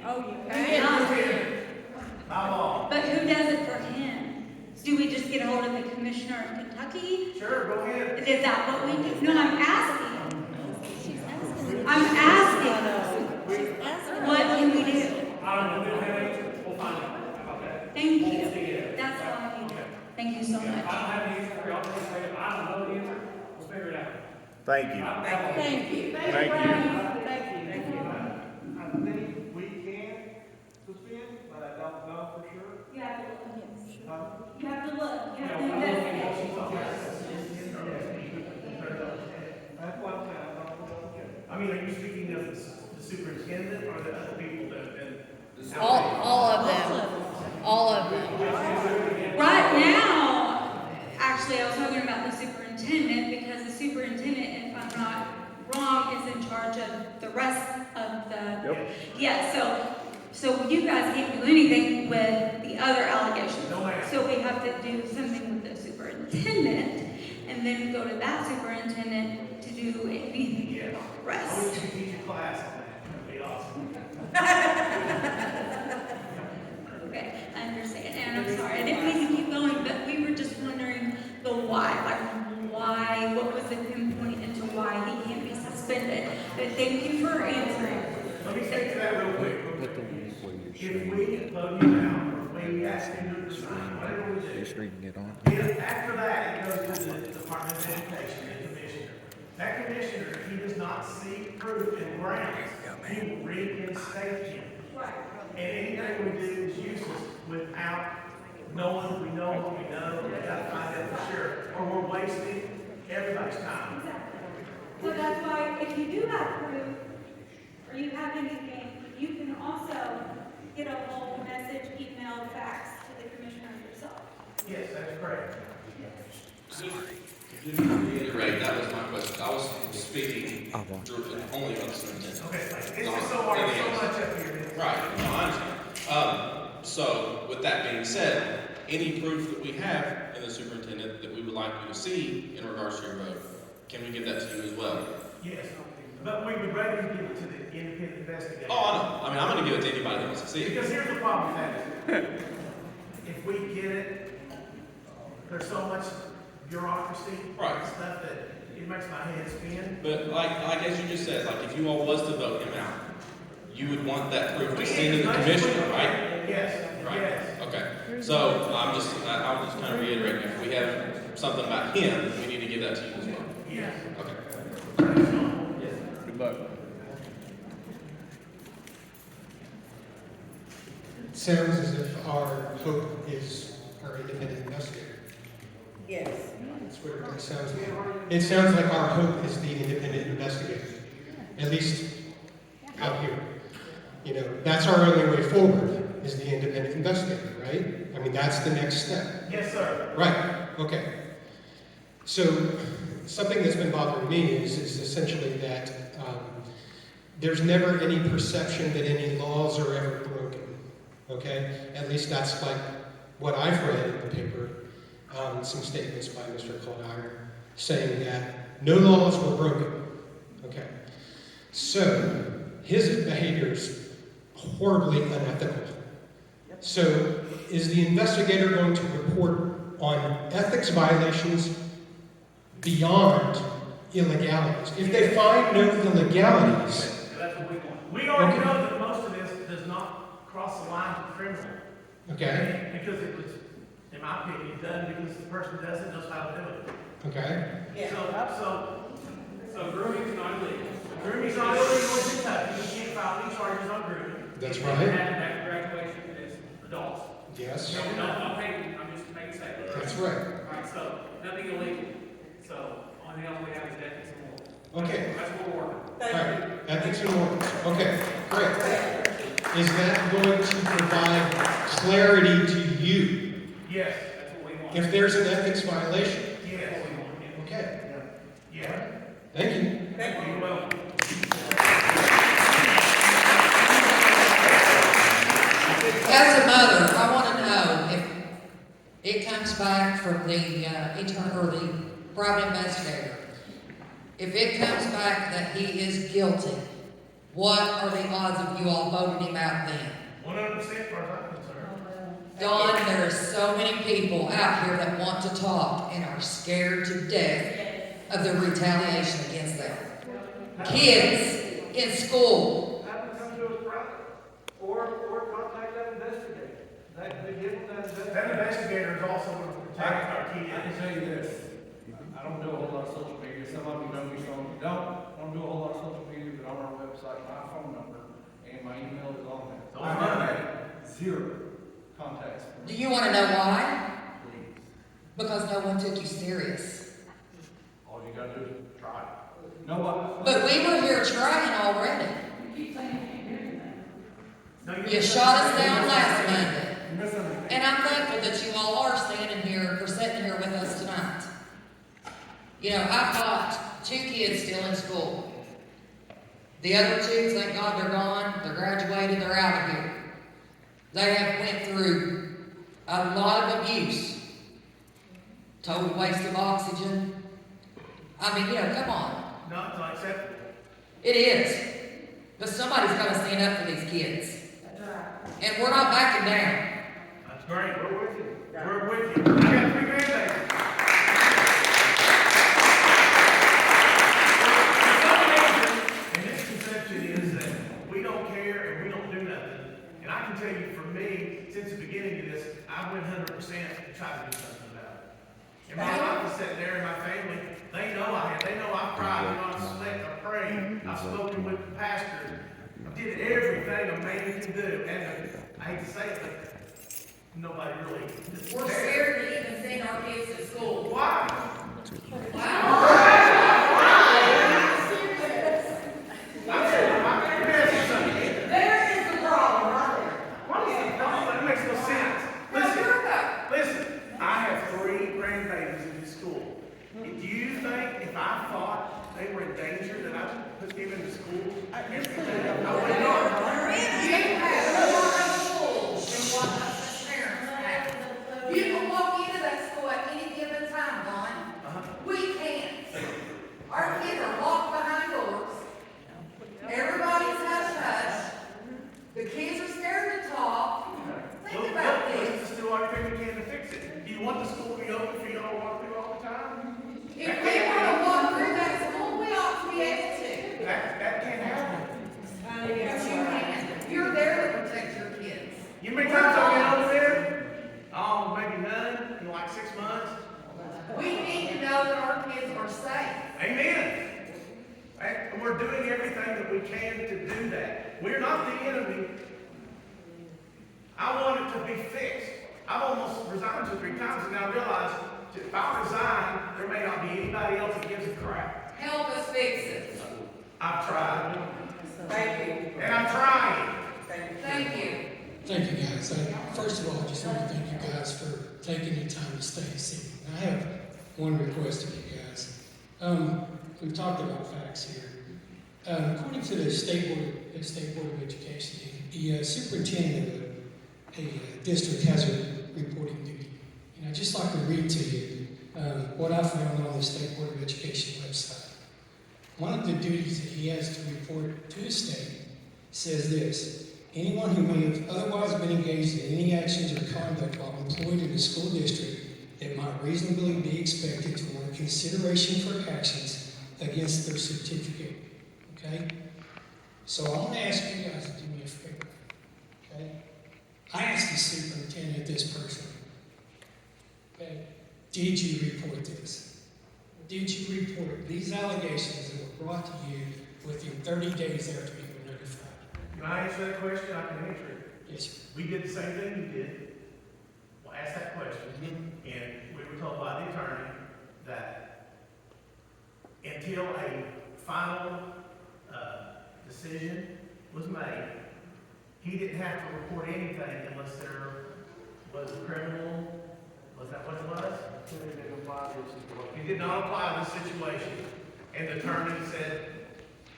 Speaker 8: Oh, you
Speaker 7: By law.
Speaker 13: But who does it for him? Do we just get a hold of the commissioner in Kentucky?
Speaker 7: Sure, go ahead.
Speaker 13: Is that what we do? No, I'm asking. I'm asking, what can we do?
Speaker 5: I don't know, we don't have an answer, we'll find out. How about that?
Speaker 13: Thank
Speaker 5: We'll
Speaker 13: you.
Speaker 5: figure it out.
Speaker 13: That's all I need. Thank you so
Speaker 5: I don't
Speaker 13: much.
Speaker 5: have an answer for y'all, I don't know the answer, we'll figure it out.
Speaker 12: Thank you.
Speaker 8: Thank you.
Speaker 12: Thank you.
Speaker 8: Thank you.
Speaker 15: I think we can suspend, but I don't know for sure.
Speaker 13: You have to look.
Speaker 15: Huh?
Speaker 13: You have to look. You have to
Speaker 5: Yeah,
Speaker 13: investigate.
Speaker 15: That's what I'm saying, I don't know.
Speaker 7: I mean, are you speaking of the superintendent or the other people that, and?
Speaker 16: All of them. All of them.
Speaker 13: Right now, actually, I was talking about the superintendent because the superintendent, if I'm not wrong, is in charge of the rest of the.
Speaker 12: Yep.
Speaker 13: Yeah, so you guys can't do anything with the other allegations.
Speaker 7: No, ma'am.
Speaker 13: So we have to do something with the superintendent, and then go to that superintendent to do anything
Speaker 7: Yeah. I
Speaker 13: rest.
Speaker 7: wish you could teach a class on that, that'd be awesome.
Speaker 13: Okay, I understand, and I'm sorry, I didn't mean to keep going, but we were just wondering the why, what was the pinpoint into why he can't be suspended? But thank you for answering.
Speaker 7: Let me speak to that real quick. If we vote whatever we do.
Speaker 12: Just read and get on.
Speaker 7: After that, it goes to the Department of Education, the commissioner. That commissioner, if he does not see proof and grounds, he will reinstate him. And anything we do is useless without knowing we know what we know, we gotta find out for sure, or we're wasting everybody's time.
Speaker 13: So that's why if you do have proof, or you have anything, you can also get a whole message, email, fax to the commissioner yourself.
Speaker 7: Yes, that's correct.
Speaker 18: To reiterate, that was my question. I was speaking only about the superintendent.
Speaker 7: Okay, it's just so hard, so much up here.
Speaker 18: Right, no, I understand. So, with that being said, any proof that we have in the superintendent that we would like you to see in regards to your vote, can we give that to you as well?
Speaker 7: Yes, but we would rather give it to the independent investigator.
Speaker 18: Oh, I know. I mean, I'm going to give it to anybody that wants to see it.
Speaker 7: Because here's the problem with that. If we get it, there's so much bureaucracy,
Speaker 18: Right.
Speaker 7: and stuff that it makes my head spin.
Speaker 18: But like as you just said, like if you all was to vote him out, you would want that proof to send to the commissioner, right?
Speaker 7: Yes,
Speaker 18: Right.
Speaker 7: yes.
Speaker 18: Okay. So I'm just kind of reiterating, if we have something about him, we need to give that to you as well.
Speaker 7: Yes.
Speaker 18: Okay.
Speaker 12: Good luck.
Speaker 10: It sounds as if our hope is our independent investigator.
Speaker 6: Yes.
Speaker 10: That's what it really sounds like. It sounds like our hope is the independent investigator, at least out here. You know, that's our only way forward, is the independent investigator, right? I mean, that's the next step.
Speaker 7: Yes, sir.
Speaker 10: Right, okay. So, something that's been bothering me is essentially that there's never any perception that any laws are ever broken, okay? At least that's like what I've read in the paper. Some statements by Mr. Caldire saying that no laws were broken. Okay. So, his behavior is horribly unethical. So, is the investigator going to report on ethics violations beyond illegalities? If they find no illegalities,
Speaker 7: That's what we want. We already know that most of this does not cross the line to criminal.
Speaker 10: okay,
Speaker 7: Because it was, in my opinion, done because the person doesn't know how to do it.
Speaker 10: okay,
Speaker 7: So grooming's not illegal. Grooming's not illegal in Kentucky. You can't file any charges on grooming.
Speaker 10: that's
Speaker 5: It
Speaker 10: right,
Speaker 5: doesn't happen after graduation as adults.
Speaker 10: yes,
Speaker 5: No, I'm painting, I'm just making a statement.
Speaker 10: that's right,
Speaker 5: Alright, so, nothing illegal. So, only thing else we have is ethics and morals.
Speaker 10: okay.
Speaker 5: That's what we're working.
Speaker 10: Alright, ethics and morals, okay, great. Is that going to provide clarity to you
Speaker 7: Yes.
Speaker 5: That's what we want.
Speaker 10: if there's an ethics violation?
Speaker 7: Yes.
Speaker 10: Okay,
Speaker 7: Yeah.
Speaker 10: thank you.
Speaker 7: Thank you. You're welcome.
Speaker 11: As a mother, I want to know if it comes back from the or the private investigator. If it comes back that he is guilty, what are the odds of you all voting him out then?
Speaker 7: 100% as far as I'm concerned.
Speaker 11: Dawn, there are so many people out here that want to talk and are scared to death of the retaliation against them. Kids in school.
Speaker 15: Have them come to us private, or contact that investigator. They give them that investigator.
Speaker 7: That investigator is also going to protect our
Speaker 4: I
Speaker 7: kids.
Speaker 4: can tell you this, I don't do a whole lot of social media, some of you know me, some of you don't do a whole lot of social media, but on our website, my phone number and my email is on there.
Speaker 7: Those
Speaker 4: I've
Speaker 7: are-
Speaker 4: had 0 contacts.
Speaker 11: Do you want to know why?
Speaker 4: Please,
Speaker 11: Because no one took you serious.
Speaker 4: all you gotta do is try. No one.
Speaker 11: But we were here trying already.
Speaker 7: No,
Speaker 11: You shot us down last Monday.
Speaker 4: You misunderstand.
Speaker 11: And I'm thankful that you all are standing here or sitting here with us tonight. You know, I've got 2 kids still in school. The other 2, thank God they're gone, they're graduated, they're out of here. They have went through a lot of abuse. Total waste of oxygen. I mean, you know, come on.
Speaker 7: not acceptable.
Speaker 11: It is. But somebody's got to stand up for these kids. And we're not backing down.
Speaker 7: That's great. We're with you. We're with you. I got 3 grandbabies. And this conception is that we don't care and we don't do nothing. And I can tell you, for me, since the beginning of this, I went 100% And my wife is sitting there, and my family, they know I've cried, I've slept, I've prayed, I've spoken with the pastor. I did everything a man can do, and I hate to say it, but nobody really
Speaker 11: We're scared to even send our kids to school.
Speaker 7: Why?
Speaker 11: There is the problem right there.
Speaker 7: What is the problem? That makes no sense. Listen, I have 3 grandbabies in this school. Do you think if I thought they were in danger that I would put them into school? I would not.
Speaker 11: You have more schools than what us parents have. You can walk into that school at any given time, Don. We can't. Our kids are locked behind doors. Everybody's hush-hush. The kids are scared to talk. Think about this.
Speaker 7: Let's just do everything we can to fix it. Do you want the school to be open for you all to walk through all the time?
Speaker 11: If we want to walk through that school, we ought to be able to.
Speaker 7: That can't happen.
Speaker 11: Yes, you can. You're there to protect your kids.
Speaker 7: You know how many times I've been over there? Oh, maybe none in like 6 months.
Speaker 11: We need to know that our kids are safe.
Speaker 7: Amen. And we're doing everything that we can to do that. We're not the enemy. I want it to be fixed. I've almost resigned 2 or 3 times, and now I realize if I resign, there may not be anybody else that gives a crap.
Speaker 11: Help us fix it.
Speaker 7: I've tried.
Speaker 11: Thank you.
Speaker 7: And I'm trying.
Speaker 11: Thank you.
Speaker 19: Thank you, guys. First of all, I just want to thank you guys for taking the time to stay this evening. I have one request of you guys. We've talked about facts here. According to the State Board of Education, the superintendent of a district has a reporting duty. And I'd just like to read to you what I found on the State Board of Education website. One of the duties that he has to report to the state says this: anyone who may have otherwise been engaged in any actions or conduct while employed in a school district that might reasonably be expected to warrant consideration for actions against their certificate. Okay? So I want to ask you guys to do me a favor. Okay? I asked the superintendent this person. Okay? Did you report this? Did you report these allegations that were brought to you within 30 days after you were notified?
Speaker 7: Can I answer that question? I can answer it.
Speaker 19: Yes, sir.
Speaker 7: We did the same thing you did. Well, ask that question. And we were told by the attorney that until a final decision was made, he didn't have to report anything unless there was a criminal. Was that what it was? He did not apply to the situation. And the attorney said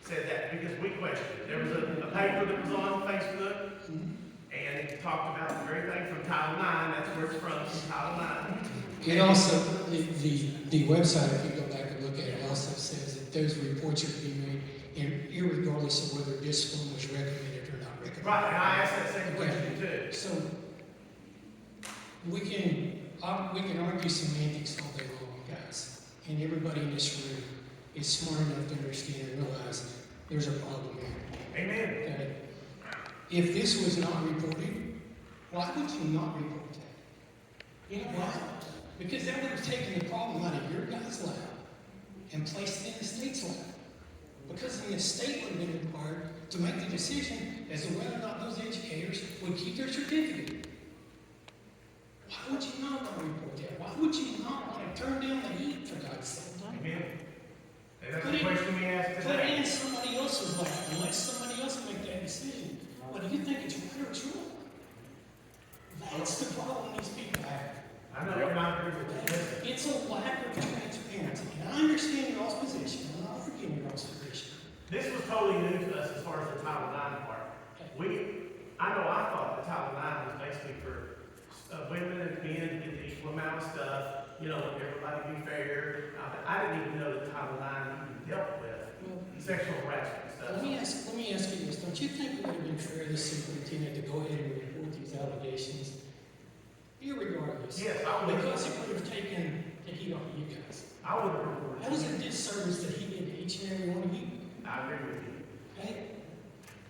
Speaker 7: that because we questioned it. There was a paper that was on Facebook, and it talked about the very thing from Title IX. That's where it's from Title IX.
Speaker 19: It also, the website, if you go back and look at it, also says that those reports are being made irregardless of whether discipline was recommended or not recommended.
Speaker 7: Right, and I asked that same question too.
Speaker 19: So we can argue semantics all day long, guys, and everybody in this room is smart enough to understand and realize there's a problem here.
Speaker 7: Amen.
Speaker 19: Okay? If this was not reported, why would you not report that? You know why? Because that would have taken the problem out of your guys' lap and placed it in the state's lap. Because then the state would have been required to make the decision as to whether or not those educators would keep their certificate. Why would you not want to report that? Why would you not want to turn down the heat, for God's sake?
Speaker 7: Amen. And that's the question we asked
Speaker 19: Put it
Speaker 7: today.
Speaker 19: in somebody else's lap and let somebody else make that decision. Whether you think it's right or it's wrong. That's the problem these people have.
Speaker 7: I know, and I agree with you.
Speaker 19: It's a lack of transparency. And I understand your all's position. I'm not forgetting your all's position.
Speaker 7: This was totally new to us as far as the Title IX part. I know I thought the Title IX was basically for women and men to get the equal amount of stuff, you know, everybody be fair. I didn't even know that Title IX even dealt with sexual harassment and stuff.
Speaker 19: Let me ask you this. Don't you think it would have been fair to the superintendent to go ahead and report these allegations? Irregardless.
Speaker 7: Yes, I would.
Speaker 19: Because it would have taken the heat off of you guys.
Speaker 7: I would have reported.
Speaker 19: That was a disservice that he did to each and every one of you.
Speaker 7: I agree with you.
Speaker 19: Okay?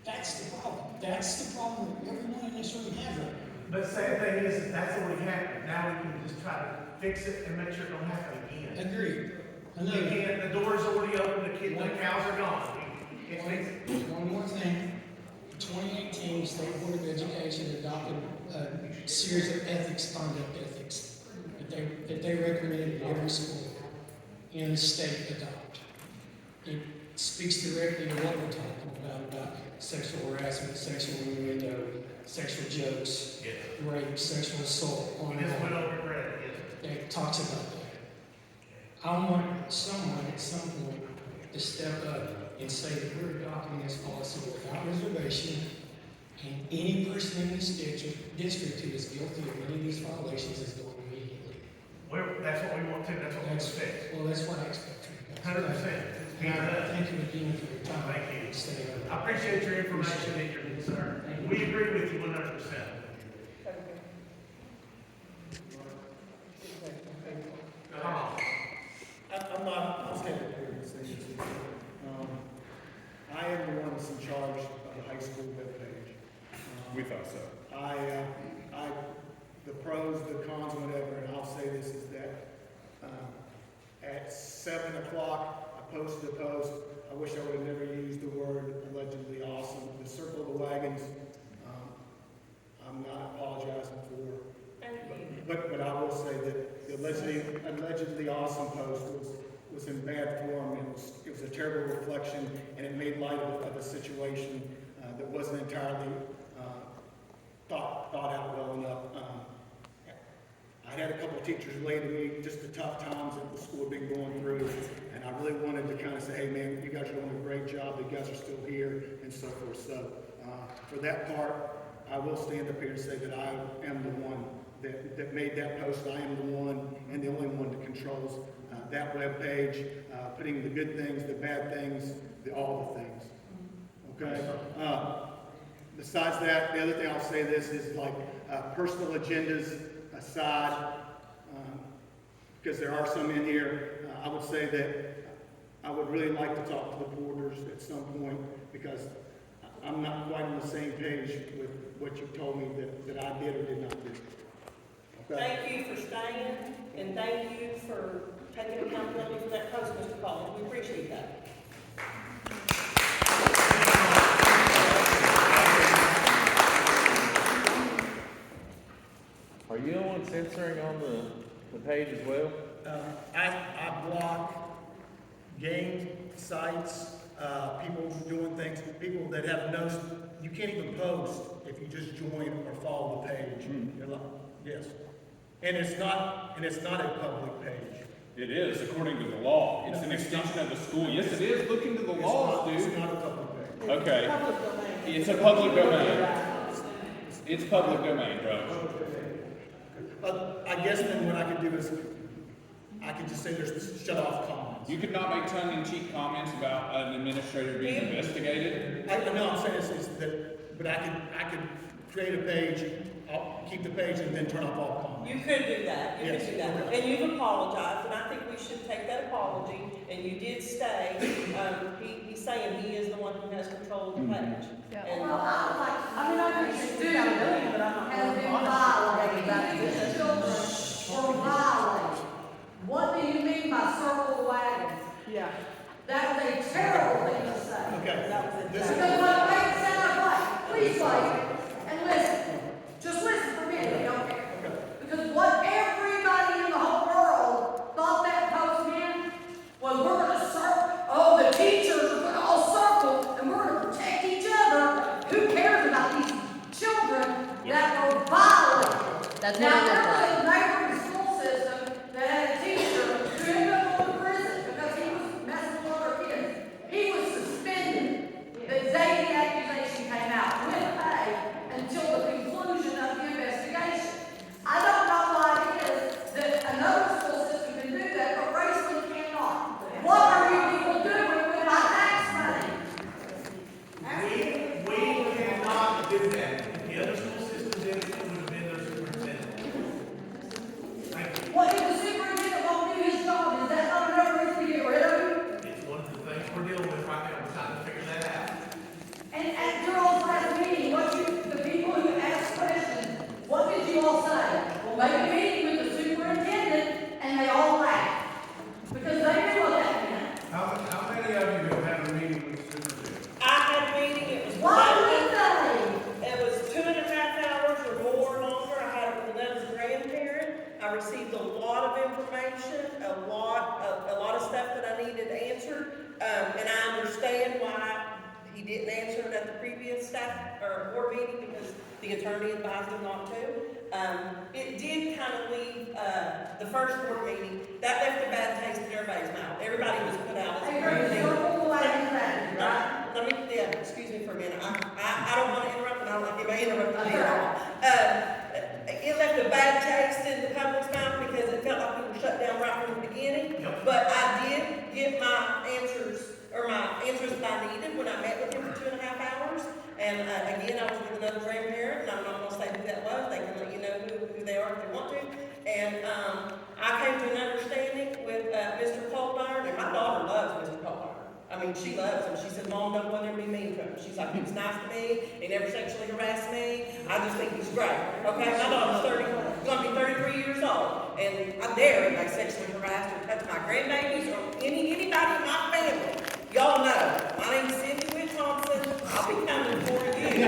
Speaker 19: That's the problem. That's the problem that everyone in this room has right now.
Speaker 7: But the sad thing is, that's already happened. Now we can just try to fix it and make sure it don't happen again.
Speaker 19: Agreed. I
Speaker 7: You
Speaker 19: know.
Speaker 7: can't, the door's already open, the cows are gone. You can't fix it.
Speaker 19: One more thing. In 2018, the State Board of Education adopted a series of ethics, conduct ethics, that they recommended every school in the state adopt. It speaks directly to what we're talking about sexual harassment, sexual innuendo, sexual jokes, rape, sexual assault, on
Speaker 7: We just
Speaker 19: and
Speaker 7: went
Speaker 19: on.
Speaker 7: over credit, yes.
Speaker 19: It talks about that. I want someone at some point to step up and say that we're adopting this policy without reservation, and any person in this district who is guilty of any of these violations is going immediately.
Speaker 7: Well, that's what we want to, that's what we expect.
Speaker 19: Well, that's what I expect from you guys.
Speaker 7: 100%.
Speaker 19: Thank you again for your time.
Speaker 7: Thank you.
Speaker 19: Stay up.
Speaker 7: I appreciate your information and your concern. We agree with you 100%. Come on.
Speaker 20: I'm standing here and saying this. I am the one that's in charge of the high school webpage.
Speaker 12: We thought so.
Speaker 20: The pros, the cons, whatever, and I'll say this is that, at 7 o'clock, I posted a post. I wish I would have never used the word allegedly awesome. The circle of the wagons, I'm not apologizing for. But I will say that the allegedly awesome post was in bad form. It was a terrible reflection, and it made light of a situation that wasn't entirely thought out well enough. I had a couple of teachers lay to me just the tough times that the school had been going through, and I really wanted to kind of say, hey man, you guys are doing a great job, you guys are still here, and so forth. So for that part, I will stand up here and say that I am the one that made that post. I am the one and the only one that controls that web page, putting the good things, the bad things, all the things. Okay? Besides that, the other thing I'll say this is like personal agendas aside, because there are some in here, I would say that I would really like to talk to the boarders at some point, because I'm not quite on the same page with what you told me that I did or did not do. Okay?
Speaker 3: Thank you for staying, and thank you for taking accountability for that post, Mr. Collins. We appreciate that.
Speaker 12: Are you the one censoring on the page as well?
Speaker 20: I block game sites, people doing things, people that have no, you can't even post if you just join or follow the page. You're like, yes. And it's not a public page.
Speaker 2: It is, according to the law. It's an extension of the school. Yes, it is. Look into the laws, dude.
Speaker 20: It's not a public page.
Speaker 2: Okay. It's a public domain. It's public domain, bro.
Speaker 20: I guess then what I could do is, I could just say there's shut off comments.
Speaker 2: You could not make tongue-in-cheek comments about an administrator being investigated.
Speaker 20: I know I'm saying is that, but I could create a page, I'll keep the page and then turn off all comments.
Speaker 3: You could do that, you
Speaker 20: Yes.
Speaker 3: could do that. And you've apologized, and I think we should take that apology, and you did stay. He's saying he is the one who has control of the page. And,
Speaker 11: Well, I think student has been violated. These children were violated. What do you mean by circle wagons?
Speaker 6: Yeah.
Speaker 11: That was a terrible thing to say.
Speaker 20: Okay.
Speaker 11: Because what it makes it sound like, please wait and listen. Just listen for a minute, you don't care. Because what everybody in the whole world thought that post meant was we're going to circle, the teachers are going to all circle and we're going to protect each other. Who cares about these children that were violated?
Speaker 16: That's
Speaker 11: now,
Speaker 16: what it
Speaker 11: there
Speaker 16: looks
Speaker 11: was a neighboring school system that had a teacher who ended up going to prison because he was messing with other kids. He was suspended. The day the accusation came out, with pay until the conclusion of the investigation. I don't know why it is that another school system can do that, but Raceland cannot. What are you people doing with my tax money?
Speaker 7: We cannot do that. If the other school system did it, it would have been their superintendent. Thank you.
Speaker 11: What if the superintendent won't do his job? Is that not enough reason to get rid of him?
Speaker 7: It's one of the things we're dealing with right now. We're trying to figure that out.
Speaker 11: And at your all's last meeting, the people who asked questions, what did you all say? Well, make a meeting with the superintendent
Speaker 14: didn't answer it at the previous staff or board meeting because the attorney advised him not to. It did kind of leave, the first board meeting, that left a bad taste in everybody's mouth. Everybody was put out as a great excuse me for a minute. I don't want to interrupt, and I don't like anybody interrupting me at all. It left a bad taste in the public's mouth because it felt like we were shut down right from the beginning. But I did get my answers that I needed when I met with him for 2.5 hours. And again, I was with another grandparent, and I'm not going to say who that was. They can let you know who they are if they want to. And I came to an understanding with Mr. Coldiron, and my daughter loves Mr. Coldiron. I mean, she loves him. She said, Mom, don't let him be mean to him. She's like, he was nice to me. He never sexually harassed me. I just think he's great. Okay, my daughter's going to be 33 years old. And I dare anybody sexually harassed or touch my grandbabies or anybody in my family. Y'all know, my name's Cindy Witt Thompson. I'll be coming for you.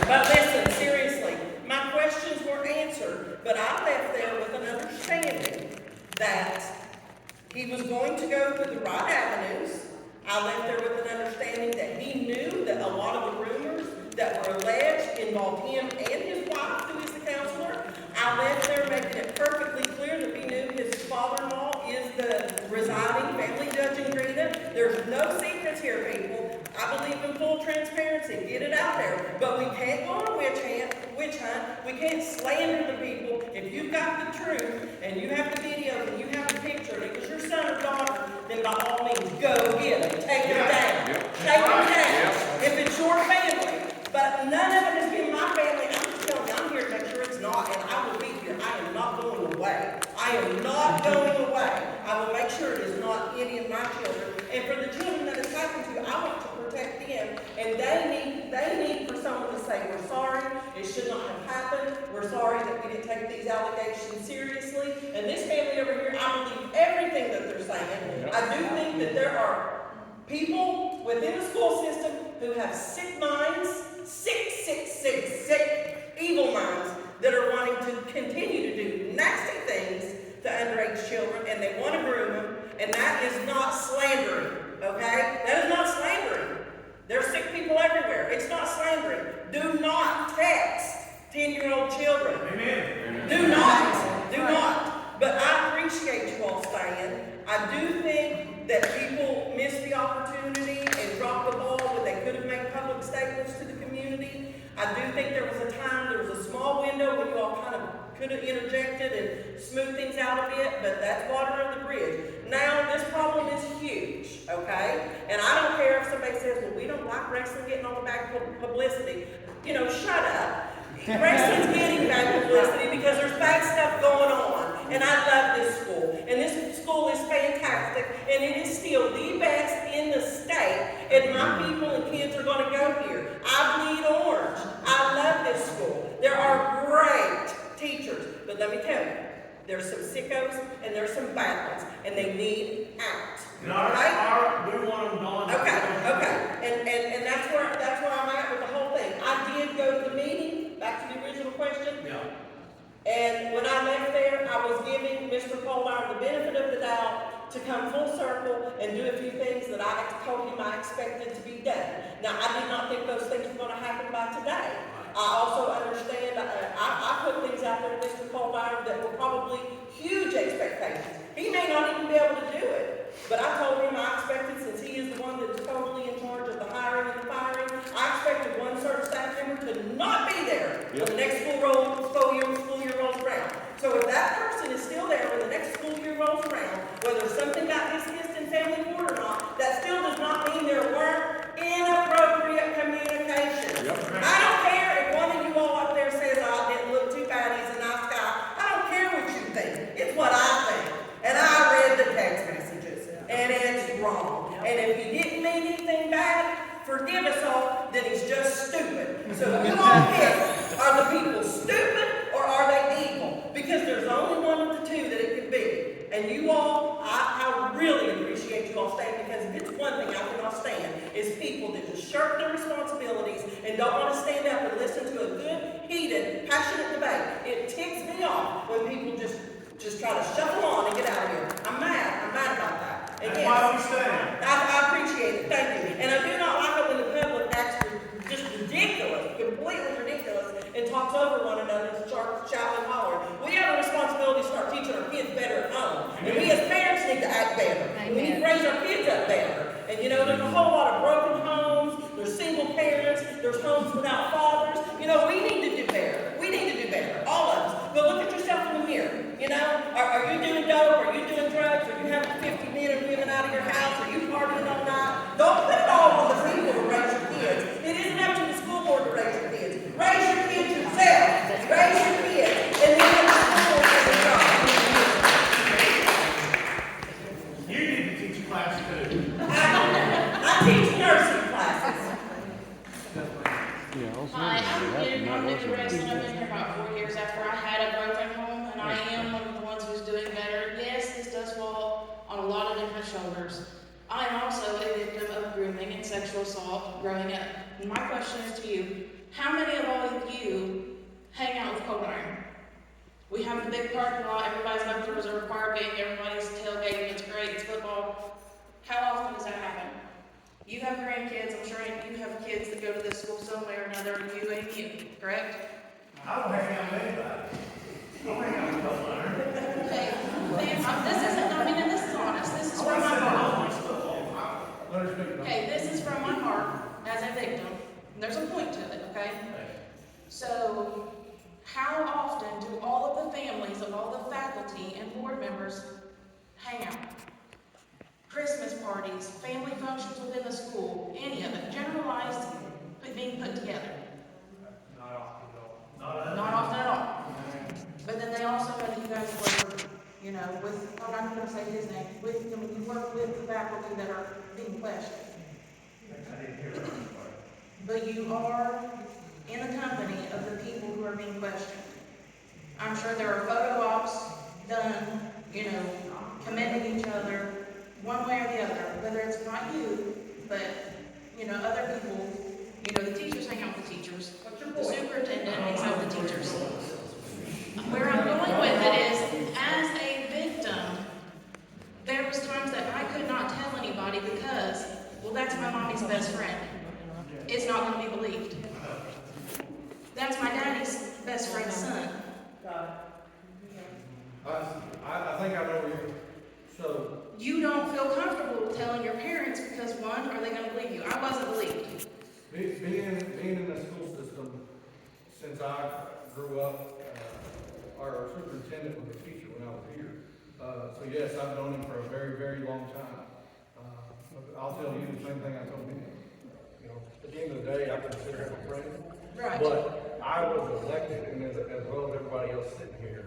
Speaker 14: But listen, seriously, my questions were answered, but I left there with an understanding that he was going to go through the right avenues. I left there with an understanding that he knew that a lot of the rumors that were alleged involved him and his wife, who is the counselor. I left there making it perfectly clear that we knew his father-in-law is the residing family judge in Greta. There's no secrets here, people. I believe in full transparency. Get it out there. But we can't go on a witch hunt. We can't slander the people. If you've got the truth and you have the video and you have the picture and it was your son or daughter, then by all means, go get them. Take them down. Take them down. If it's your family. But none of it has been my family. I'm just telling you, I'm here to make sure it's not, and I will be here. I am not going away. I am not going away. I will make sure it is not any of my children. And for the children that it's happened to, I want to protect them. And they need for someone to say, we're sorry, it should not have happened. We're sorry that we didn't take these allegations seriously. And this family over here, I believe everything that they're saying. I do think that there are people within the school system who have sick minds, sick, evil minds that are wanting to continue to do nasty things to underage children, and they want to groom them, and that is not slandering, okay? That is not slandering. There are sick people everywhere. It's not slandering. Do not text 10-year-old children. Amen. Do not. But I appreciate you all staying. I do think that people miss the opportunity and drop the ball when they could have made public statements to the community. I do think there was a small window when you all kind of could have interjected and smoothed things out a bit, but that's water under the bridge. Now, this problem is huge, okay? And I don't care if somebody says, well, we don't like wrestling getting on the back publicity. You know, shut up. Wrestling's getting back publicity because there's bad stuff going on. And I love this school. And this school is fantastic. And it is still the best in the state. And my people and kids are going to go here. I bleed orange. I love this school. There are great teachers. But let me tell you, there's some sickos and there's some bad ones. And they need out. Right?
Speaker 7: We want them gone.
Speaker 14: Okay. And that's where I'm at with the whole thing. I did go to the meeting, back to the original question.
Speaker 7: Yeah.
Speaker 14: And when I left there, I was giving Mr. Coldiron the benefit of the doubt to come full circle and do a few things that I told him I expected to be done. Now, I did not think those things were going to happen by today. I also understand, I put things out there to Mr. Coldiron that were probably huge expectations. He may not even be able to do it, but I told him I expected, since he is the one that's totally in charge of the hiring and the firing, I expected one certain staff member to not be there when the next school year rolls around. So if that person is still there when the next school year rolls around, whether something got dismissed in family court or not, that still does not mean there weren't inappropriate communications. I don't care if one of you all up there says, oh, it didn't look too bad, he's a nice guy. I don't care what you think. It's what I think. And I read the text messages, and it's wrong. And if he didn't mean anything bad, forgive us all, then he's just stupid. So you all pick, are the people stupid or are they evil? Because there's only one of the two that it could be. And you all, I really appreciate you all
Speaker 3: start shouting and hollering. We have a responsibility to start teaching our kids better at home. And we as parents need to act better. And we need to raise our kids up better. And you know, there's a whole lot of broken homes, there's single parents, there's homes without fathers. You know, we need to do better. We need to do better, all of us. But look at yourself in the mirror. You know, are you doing dope? Are you doing drugs? Are you having 50 men and women out of your house? Are you partying all night? Don't put it all on the people to raise your kids. It isn't up to the school board to raise your kids. Raise your kids yourself. Raise your kids. And then let the school board do the job.
Speaker 7: You need to teach a class too.
Speaker 3: I teach nursing classes.
Speaker 17: Hi, I'm Martha Grayson. I've been here about 4 years after I had a broken home, and I am one of the ones who's doing better. Yes, this does fall on a lot of different shoulders. I am also a victim of grooming and sexual assault growing up. And my question is to you, how many of all of you hang out with Cold Iron? We have the big parking lot, everybody's got the reserve parking, everybody's tailgating, it's great, it's football. How often does that happen? You have grandkids, I'm sure you have kids that go to this school some way or another, you and you, correct?
Speaker 7: I don't hang out with anybody. I don't hang out with Cold Iron.
Speaker 17: Okay, this isn't, I mean, and this is honest, this is from my heart. Okay, this is from my heart as a victim. And there's a point to it, okay? So, how often do all of the families of all the faculty and board members hang out? Christmas parties, family functions within the school, any of it, generalized, being put together.
Speaker 7: Not often at all.
Speaker 17: Not often at all. But then they also know that you guys work, you know, with, I'm not going to say his name, with, I mean, you work with the faculty that are being questioned.
Speaker 7: I didn't hear that part.
Speaker 17: But you are in the company of the people who are being questioned. I'm sure there are photo ops done, you know, commending each other, one way or the other, whether it's not you, but, you know, other people, you know, the teachers hang out with the teachers, the superintendent hangs out with the teachers. Where I'm going with it is, as a victim, there was times that I could not tell anybody because, well, that's my mommy's best friend. It's not going to be believed. That's my daddy's best friend's son.
Speaker 4: I think I know you, so.
Speaker 17: You don't feel comfortable telling your parents because, one, are they going to believe you? I wasn't believed.
Speaker 4: Being in the school system, since I grew up, our superintendent was a teacher when I was here. So yes, I've known him for a very, very long time. I'll tell you the same thing I told him. You know, at the end of the day, I consider him a friend.
Speaker 17: Right.
Speaker 4: But I was elected, and as well as everybody else sitting here.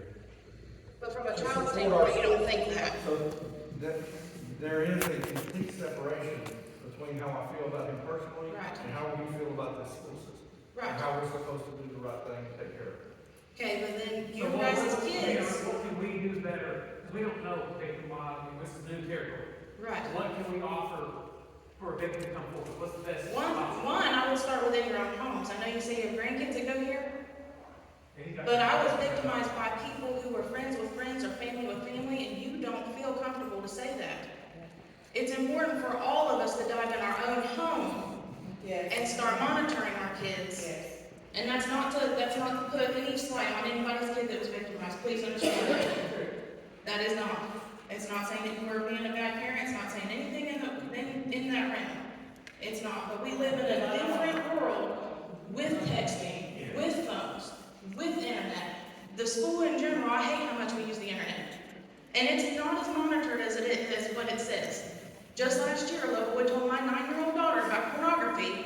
Speaker 17: But from a child's standpoint, you don't think that.
Speaker 4: So there is a complete separation between how I feel about him personally and how we feel about this school system.
Speaker 17: Right.
Speaker 4: And how we're supposed to do the right thing and take care of it.
Speaker 17: Okay, but then you
Speaker 5: So
Speaker 17: guys as kids.
Speaker 5: What can we do better? Because we don't know, okay, this is new territory.
Speaker 17: Right.
Speaker 5: What can we offer for a victim to come forward? What's the best?
Speaker 17: One, I would start within your own homes. I know you say you have grandkids that go here. But I was victimized by people who were friends with friends or family with family, and you don't feel comfortable to say that. It's important for all of us to dive in our own home and start monitoring our kids. And that's not to put any slight on anybody's kid that was victimized. Please understand that. That is not. It's not saying that you were being a bad parent. It's not saying anything in that realm. It's not. But we live in a different world with texting, with phones, with internet. The school in general, I hate how much we use the internet. And it's not as monitored as it is, as what it says. Just last year, a local boy told my 9-year-old daughter about pornography,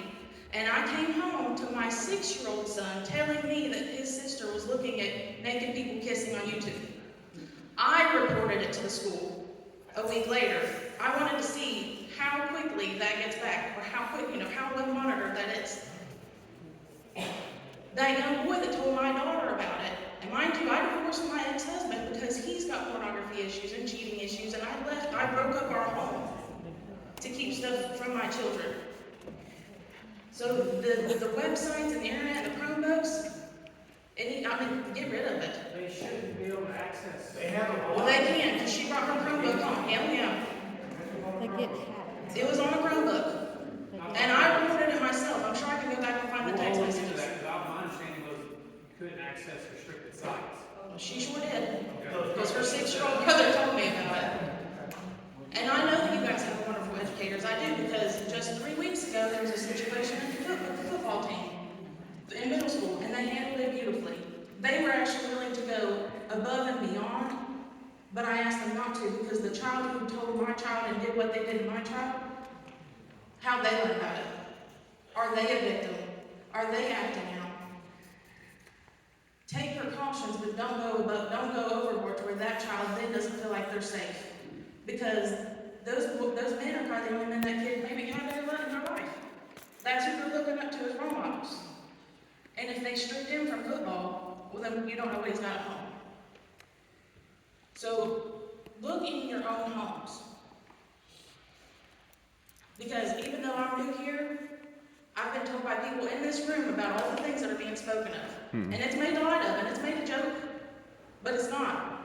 Speaker 17: and I came home to my 6-year-old son telling me that his sister was looking at naked people kissing on YouTube. I reported it to the school a week later. I wanted to see how quickly that gets back, or how quick, how well monitored that is. That young boy that told my daughter about it, and mind you, I divorced my ex-husband because he's got pornography issues and cheating issues, and I broke up our home to keep stuff from my children. So the websites and the internet and the Chromebooks, get rid of it.
Speaker 5: They shouldn't be able to access.
Speaker 17: Well, they can, because she brought her Chromebook home. Yeah. It was on a Chromebook. And I reported it myself. I'm sure I can go back and find the text messages.
Speaker 5: My understanding was you couldn't access restricted sites.
Speaker 14: She sure did, because her 6-year-old brother told me about it. And I know that you guys have wonderful educators, I do, because just 3 weeks ago, there was a situation with the football team in middle school, and they handled it beautifully. They were actually willing to go above and beyond, but I asked them not to, because the child who told my child and did what they did to my child, how'd they learn about it? Are they a victim? Are they acting out? Take precautions, but don't go overboard to where that child then doesn't feel like they're safe. Because those men are probably the only men that kid maybe have ever met in their life. That's who they're looking up to as role models. And if they stripped him from football, well then you don't know what he's got at home. So look in your own homes. Because even though I'm new here, I've been told by people in this room about all the things that are being spoken of. And it's made light of, and it's made a joke, but it's not.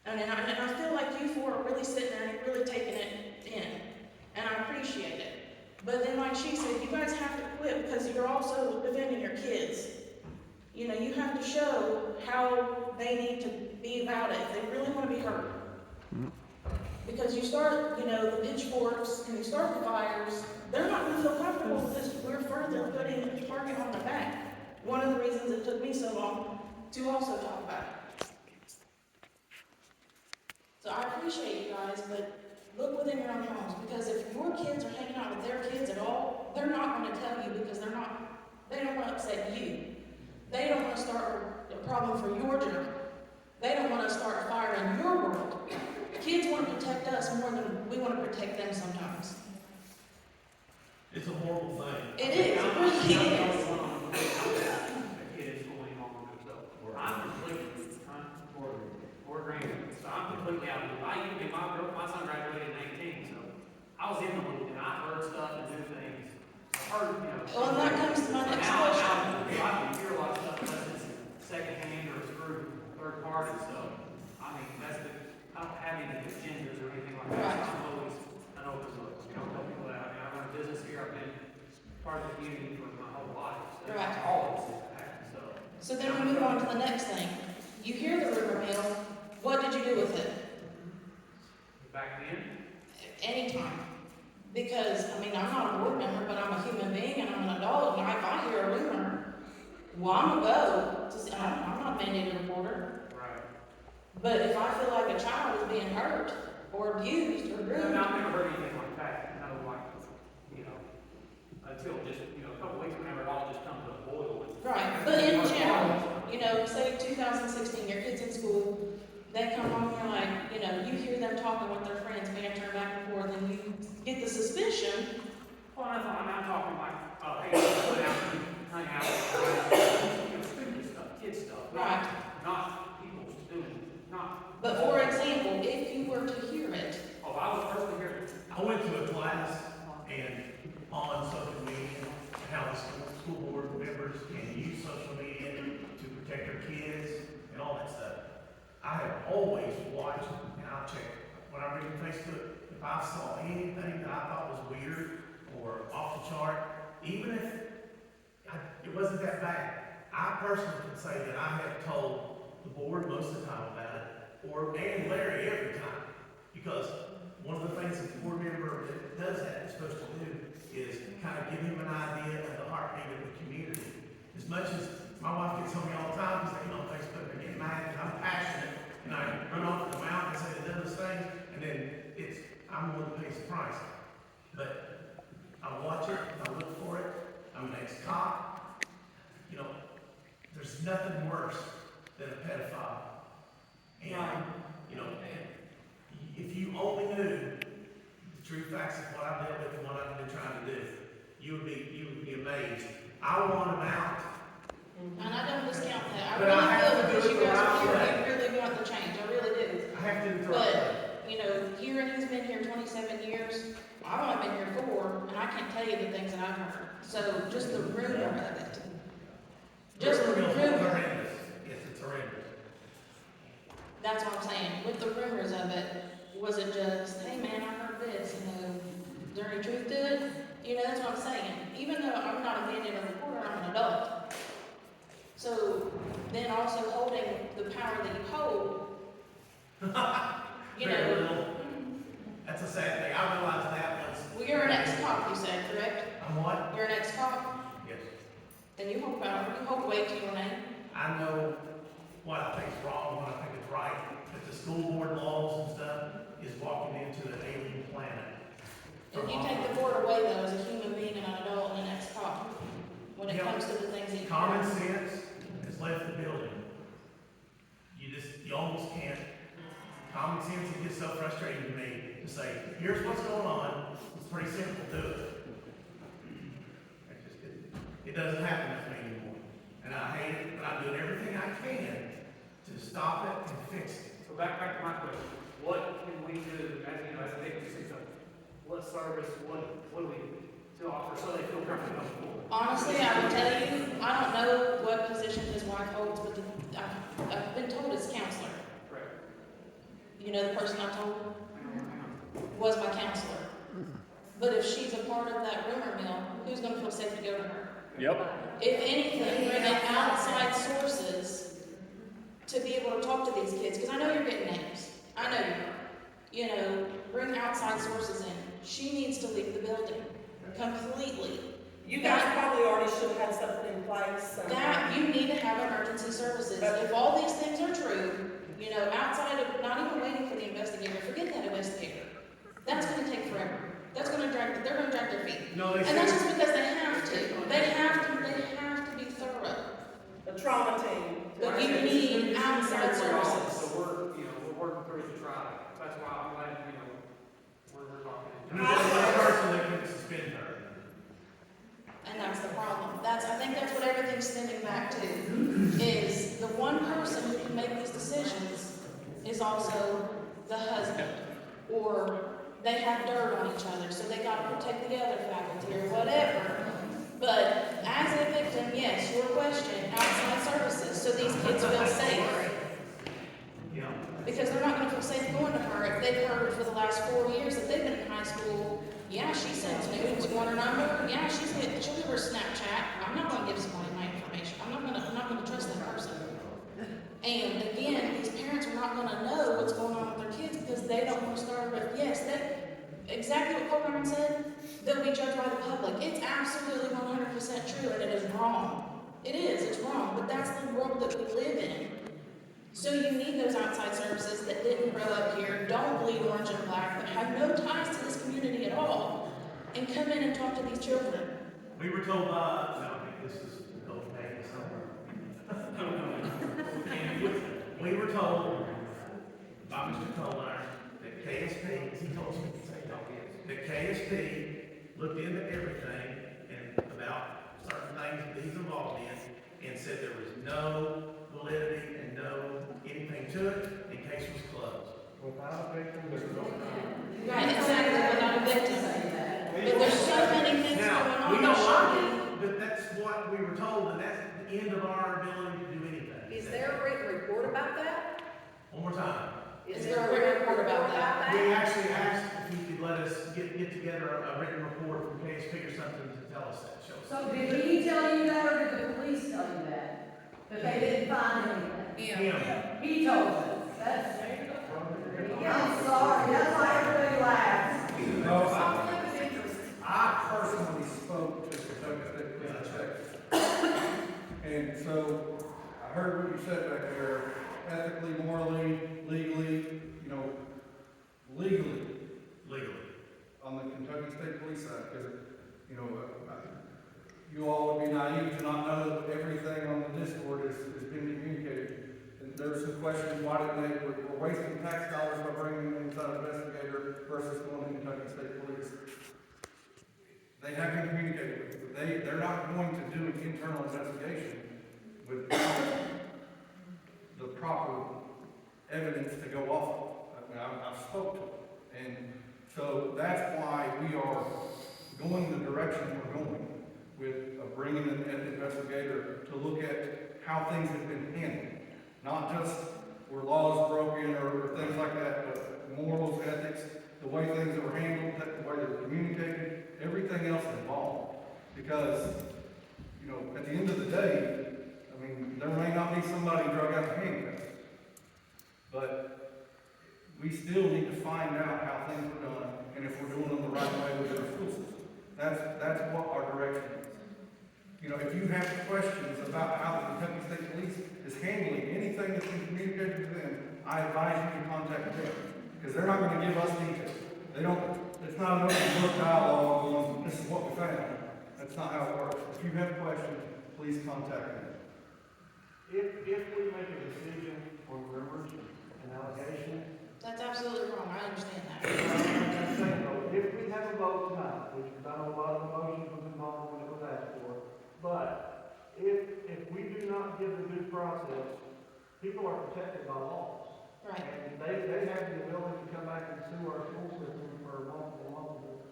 Speaker 14: And I feel like you four are really sitting there and really taking it in, and I appreciate it. But then like she said, you guys have to quit because you're also defending your kids. You know, you have to show how they need to be about it if they really want to be heard. Because you start, you know, the pitchforks and you start the fires, they're not going to feel comfortable because we're further putting a target on the back. One of the reasons it took me so long to also talk about it. So I appreciate you guys, but look within your own homes, because if your kids are hanging out with their kids at all, they're not going to tell you because they don't want to upset you. They don't want to start a problem for your job. They don't want to start a fire in your world. Kids want to protect us more than we want to protect them sometimes.
Speaker 5: It's a horrible thing.
Speaker 14: It is, it really is.
Speaker 5: I'm completely out of the loop. My son graduated in 18, so I was in the loop, and I heard stuff and knew things. I heard, you know.
Speaker 14: Well, and that comes to my next question.
Speaker 5: I can hear a lot of stuff unless it's secondhand or through third party, so, I mean, I don't have any agendas or anything like that.
Speaker 14: Right.
Speaker 5: I'm always an open book, you know, help people out. I mean, I run a business here, I've been part of the community for my whole life. So
Speaker 14: Right.
Speaker 5: it's always happened, so.
Speaker 14: So then we move on to the next thing. You hear the rumor mill. What did you do with it?
Speaker 5: Back then?
Speaker 14: Anytime. Because, I mean, I'm not a board member, but I'm a human being and I'm an adult. And if I hear a rumor, well, I'm going to go. To see, I'm not a mandated reporter.
Speaker 5: Right.
Speaker 14: But if I feel like a child is being hurt or abused or groomed.
Speaker 5: No, I've never heard anything like that. No, like, you know, until just, you know, a couple weeks whenever it all just comes to a boil.
Speaker 14: Right. But in general, you know, say 2016, your kid's in school. They come home and you're like, you know, you hear them talking with their friends, bantering back and forth, and you get the suspicion.
Speaker 5: Well, I'm talking like, hey, put out, hang out, you know, stupid stuff, kid stuff.
Speaker 14: Right.
Speaker 5: Not people doing, not.
Speaker 14: But for example, if you were to hear it.
Speaker 5: Oh, I was first to hear it.
Speaker 7: I went to a class and on social media, how the school board members can use social media to protect their kids and all that stuff. I have always watched, and I'll check, when I read Facebook, if I saw anything that I thought was weird or off the chart, even if it wasn't that bad, I personally can say that I have told the board most of the time about it, and Larry every time. Because one of the things that the board member that does that is supposed to do is kind of give him an idea of the heartbeat of the community. As much as my wife gets on me all the time because they get on Facebook and get mad because I'm passionate and I run off the mouth and say the dumbest things, and then I'm the one that pays the price. But I watch it, I look for it, I'm an ex-cop. You know, there's nothing worse than a pedophile. And, you know, if you only knew the true facts of what I've dealt with and what I've been trying to do, you would be amazed. I want them out.
Speaker 14: And I don't discount that.
Speaker 7: But I have to
Speaker 14: Because
Speaker 7: do it
Speaker 14: you
Speaker 7: the
Speaker 14: guys
Speaker 7: right
Speaker 14: are here,
Speaker 7: way.
Speaker 14: you really want the change. I really do.
Speaker 7: I have to do it the right way.
Speaker 14: But, you know, hearing he's been here 27 years, I've only been here 4, and I can't tell you the things that I've heard. So just the rumor of it. Just the rumor.
Speaker 7: Horrendous. Yes, it's horrendous.
Speaker 14: That's what I'm saying. With the rumors of it, was it just, hey man, I heard this, you know, is there any truth to it? You know, that's what I'm saying. Even though I'm not a mandated reporter, I'm an adult. So then also holding the power that you hold, you
Speaker 7: Very
Speaker 14: know,
Speaker 7: little. That's a sad thing. I realized that once.
Speaker 14: well, you're an ex-cop, you said, correct?
Speaker 7: I'm what?
Speaker 14: You're an ex-cop?
Speaker 7: Yes.
Speaker 14: Then you hold power, you hold weight to your name.
Speaker 7: I know what I think is wrong, what I think is right, but the school board laws and stuff is walking into an alien planet.
Speaker 14: If you take the board away though, as a human being and an adult and an ex-cop, when it
Speaker 7: Yeah.
Speaker 14: comes to the things that you.
Speaker 7: Common sense has left the building. You almost can't, common sense, it gets so frustrating to me to say, here's what's going on, it's pretty simple, do it. It doesn't happen with me anymore. And I hate it, but I'm doing everything I can to stop it and fix it.
Speaker 5: So back to my question, what can we do, as you know, as an agency, what service, what do we to offer so they feel comfortable?
Speaker 14: Honestly, I will tell you, I don't know what position his wife holds, but I've been told it's counselor.
Speaker 5: Correct.
Speaker 14: You know the person I told was my counselor. But if she's a part of that rumor mill, who's gonna feel safe to go to her?
Speaker 12: Yep.
Speaker 14: If anything, bring in outside sources to be able to talk to these kids, because I know you're getting names. I know you are. You know, bring outside sources in. She needs to leave the building completely.
Speaker 3: You guys probably already should have had something in place.
Speaker 14: That, you need to have emergency services. If all these things are true, you know, outside of not even waiting for the investigator, forget that investigator. That's gonna take forever. That's gonna drag, they're gonna drag their feet.
Speaker 7: No, they
Speaker 14: And that's just because they have to. They have to be thorough.
Speaker 3: The trauma team.
Speaker 14: But you need outside services.
Speaker 5: So we're working through to try. That's why I'm glad, we're talking.
Speaker 7: And there's one person that can suspend her.
Speaker 14: And that's the problem. I think that's what everything's stemming back to, is the one person who can make these decisions is also the husband. Or they have dirt on each other, so they gotta protect the other faculty or whatever. But as a victim, yes, your question, outside services, so these kids feel safe.
Speaker 7: Yeah.
Speaker 14: Because they're not gonna feel safe going to her if they've heard for the last 4 years that they've been in high school. Yeah, she sends nudes, you want her number? Yeah, she'll give her Snapchat. I'm not gonna give somebody my information. I'm not gonna trust that person. And again, these parents are not gonna know what's going on with their kids because they don't want to start with, yes, that, exactly what Cole Brown said, they'll be judged by the public. It's absolutely 100% true and it is wrong. It is, it's wrong, but that's the world that we live in. So you need those outside services that didn't grow up here, don't bleed orange and black, that have no ties to this community at all, and come in and talk to these children.
Speaker 7: We were told, no, I think this is okay somewhere. We were told by Mr. Colmeyer that KSP, he told me, that KSP looked into everything and about certain things that he's involved in and said there was no validity and no anything to it, the case was closed.
Speaker 10: Without a victim, there's no crime.
Speaker 14: Right, exactly, without a victim. But there's so many things going
Speaker 7: Now, we
Speaker 14: on.
Speaker 7: don't like it, but that's what we were told, and that's the end of our ability to do anything.
Speaker 3: Is there a written report about that?
Speaker 7: One more time.
Speaker 14: Is there a written report about that?
Speaker 7: We actually asked if you could let us get together a written report from KSP or something to tell us that, show us.
Speaker 11: So did he tell you that, or did the police tell you that? That they didn't find anything?
Speaker 7: Him.
Speaker 11: He told us. That's, I'm sorry, that's why everybody laughs.
Speaker 15: I personally spoke to the Kentucky State Police. And so, I heard what you said back there, ethically, morally, legally, legally. On the Kentucky State Police side, because, you all would be naive to not know that everything on the Discord is being communicated. And there's some questions, why did we're wasting tax dollars by bringing in inside investigator versus going to Kentucky State Police. They have been communicated with, but they're not going to do an internal investigation without the proper evidence to go off of. I mean, I've spoke to them. And so that's why we are going the direction we're going with bringing in an investigator to look at how things have been handled. Not just were laws broken or things like that, but morals, ethics, the way things were handled, the way they were communicated, everything else involved. Because, at the end of the day,
Speaker 4: I mean, there may not be somebody drug out the handcuffs, but we still need to find out how things are done and if we're doing them the right way with our school system. That's what our direction is. You know, if you have questions about how the Kentucky State Police is handling anything that's been communicated to them, I advise you to contact them, because they're not gonna give us details. They don't, it's not an open book dialogue on, this is what we found. That's not how it works. If you have questions, please contact them.
Speaker 7: If we make a decision on rumors and allegations,
Speaker 14: That's absolutely wrong, I understand that.
Speaker 7: I'm saying though, if we have a vote tonight, which I know a lot of emotions was involved when it was asked for, but if we do not give the due process, people are protected by laws.
Speaker 14: Right.
Speaker 7: And they have the ability to come back and sue our school system for multiple.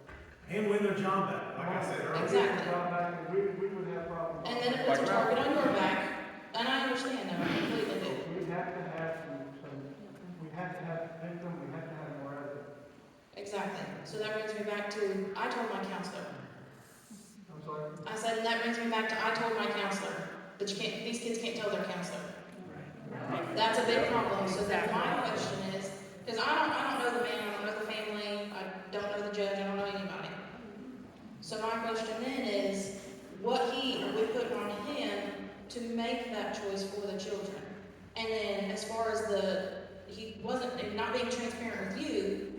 Speaker 10: And win their job back, like I said earlier.
Speaker 14: Exactly.
Speaker 7: And we would have problems.
Speaker 14: And then it puts a target on your back, and I understand that, I completely do.
Speaker 7: We have to have we have to have victim, we have to have more evidence.
Speaker 14: Exactly. So that brings me back to, I told my counselor.
Speaker 7: I'm sorry?
Speaker 14: I said, and that brings me back to, I told my counselor, but these kids can't tell their counselor. That's a big problem. So then my question is, because I don't know the man, I don't know the family, I don't know the judge, I don't know anybody. So my question then is, what he or we put on him to make that choice for the children? And then as far as he wasn't, not being transparent with you,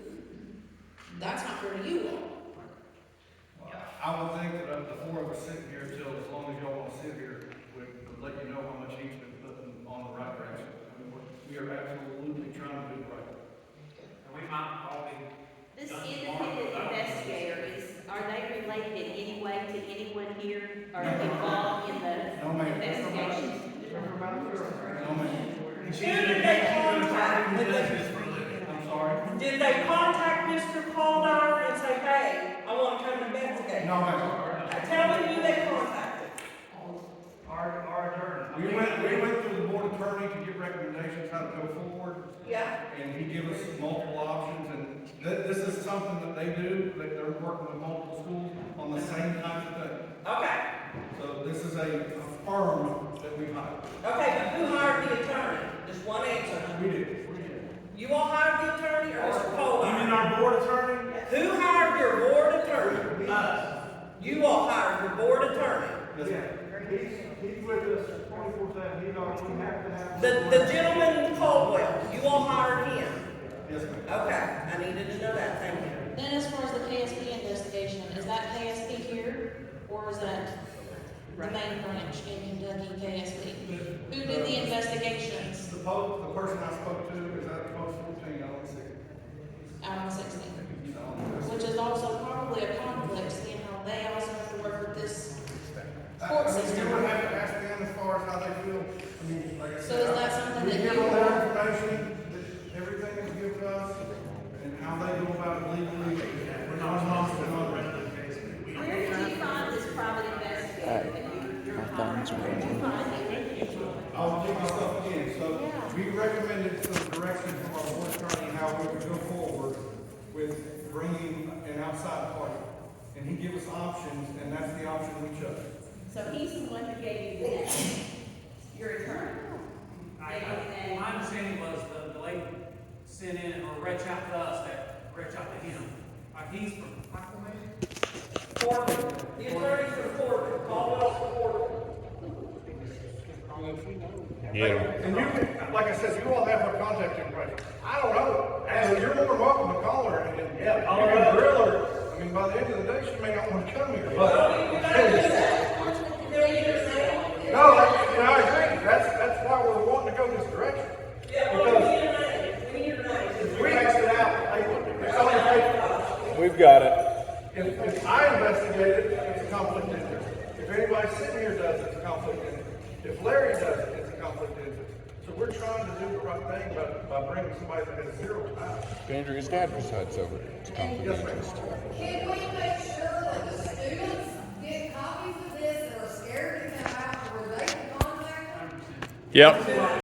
Speaker 14: that's not fair to you all.
Speaker 4: I would think that the four of us sitting here until as long as y'all want to sit here, would let you know how much he's been putting on the right direction. I mean, we are absolutely trying to do the right thing.
Speaker 5: And we might all be.
Speaker 3: This independent investigators, are they related in any way to anyone here or involved in the
Speaker 4: No, ma'am.
Speaker 3: investigation?
Speaker 4: No, ma'am.
Speaker 7: And she's
Speaker 8: Who
Speaker 7: gonna
Speaker 8: did
Speaker 7: take
Speaker 8: they
Speaker 7: you to
Speaker 8: contact?
Speaker 7: the justice for a living.
Speaker 4: I'm sorry.
Speaker 8: Did they contact Mr. Caldar and say, hey, I want to come investigate?
Speaker 4: No, ma'am.
Speaker 8: Tell me who they contacted.
Speaker 7: Our attorney.
Speaker 4: We went through the board attorney to get recommendations how to go forward.
Speaker 8: Yeah.
Speaker 4: And he gave us multiple options, and this is something that they do, that they're working with multiple schools on the same kind of thing.
Speaker 8: Okay.
Speaker 4: So this is a firm that we hired.
Speaker 8: Okay, but who hired the attorney? Just one answer.
Speaker 4: We did.
Speaker 8: You all hired the attorney or Mr.
Speaker 7: You
Speaker 8: Caldar?
Speaker 7: mean our board attorney?
Speaker 8: Who hired your board attorney?
Speaker 7: Us.
Speaker 8: You all hired your board attorney.
Speaker 7: Yeah. He's with us 24/7. He's our, we have to have.
Speaker 8: The gentleman Caldwell, you all hired him.
Speaker 4: Yes, ma'am.
Speaker 8: Okay, I needed to know that, thank you.
Speaker 14: Then as far as the KSP investigation, is that KSP here, or is that the main branch in Kentucky KSP? Who did the investigations
Speaker 4: The person I spoke to is at post 14 on the 6th.
Speaker 14: out on 16? Which is also probably a conflict, seeing how they also have to work with this court system.
Speaker 4: You would have to ask them as far as how they feel. I mean, like I
Speaker 14: So
Speaker 4: said,
Speaker 14: is that something
Speaker 4: we
Speaker 14: that
Speaker 4: give
Speaker 14: you
Speaker 4: them their
Speaker 14: want?
Speaker 4: information, everything that you give to us, and how they go about it legally. We're not responsible for the rest of the case.
Speaker 3: Where did you find this private investigator? Your
Speaker 21: phone's ringing.
Speaker 4: I'll take my stuff again. So we recommended some direction from our board attorney how we would go forward with bringing an outside party. And he gave us options, and that's the option we chose.
Speaker 3: So he's the one who gave you the name, your attorney.
Speaker 5: My understanding was the lady sent in or reached out to us that reached out to him. Like he's from Michael, maybe?
Speaker 8: Corbin, the attorney's from Corbin, Caldwell's from Corbin.
Speaker 12: Yeah.
Speaker 4: And you can, like I said, you all have her contact information. I don't know. And you're more than welcome to call her and you can grill her. I mean, by the end of the day, she may not want to come here. But no, I agree. That's why we're wanting to go this direction. Because we asked it out. It's on the paper.
Speaker 12: We've got it.
Speaker 4: If I investigate it, it's a conflict of interest. If anybody sitting here does, it's a conflict of interest. If Larry does it, it's a conflict of interest. So we're trying to do the right thing by bringing somebody that has zero time.
Speaker 21: Andrew's dad presides over it. It's a conflict of interest.
Speaker 11: Can we make sure that the students get copies of this and are scared to come out where they can contact them?
Speaker 12: Yep.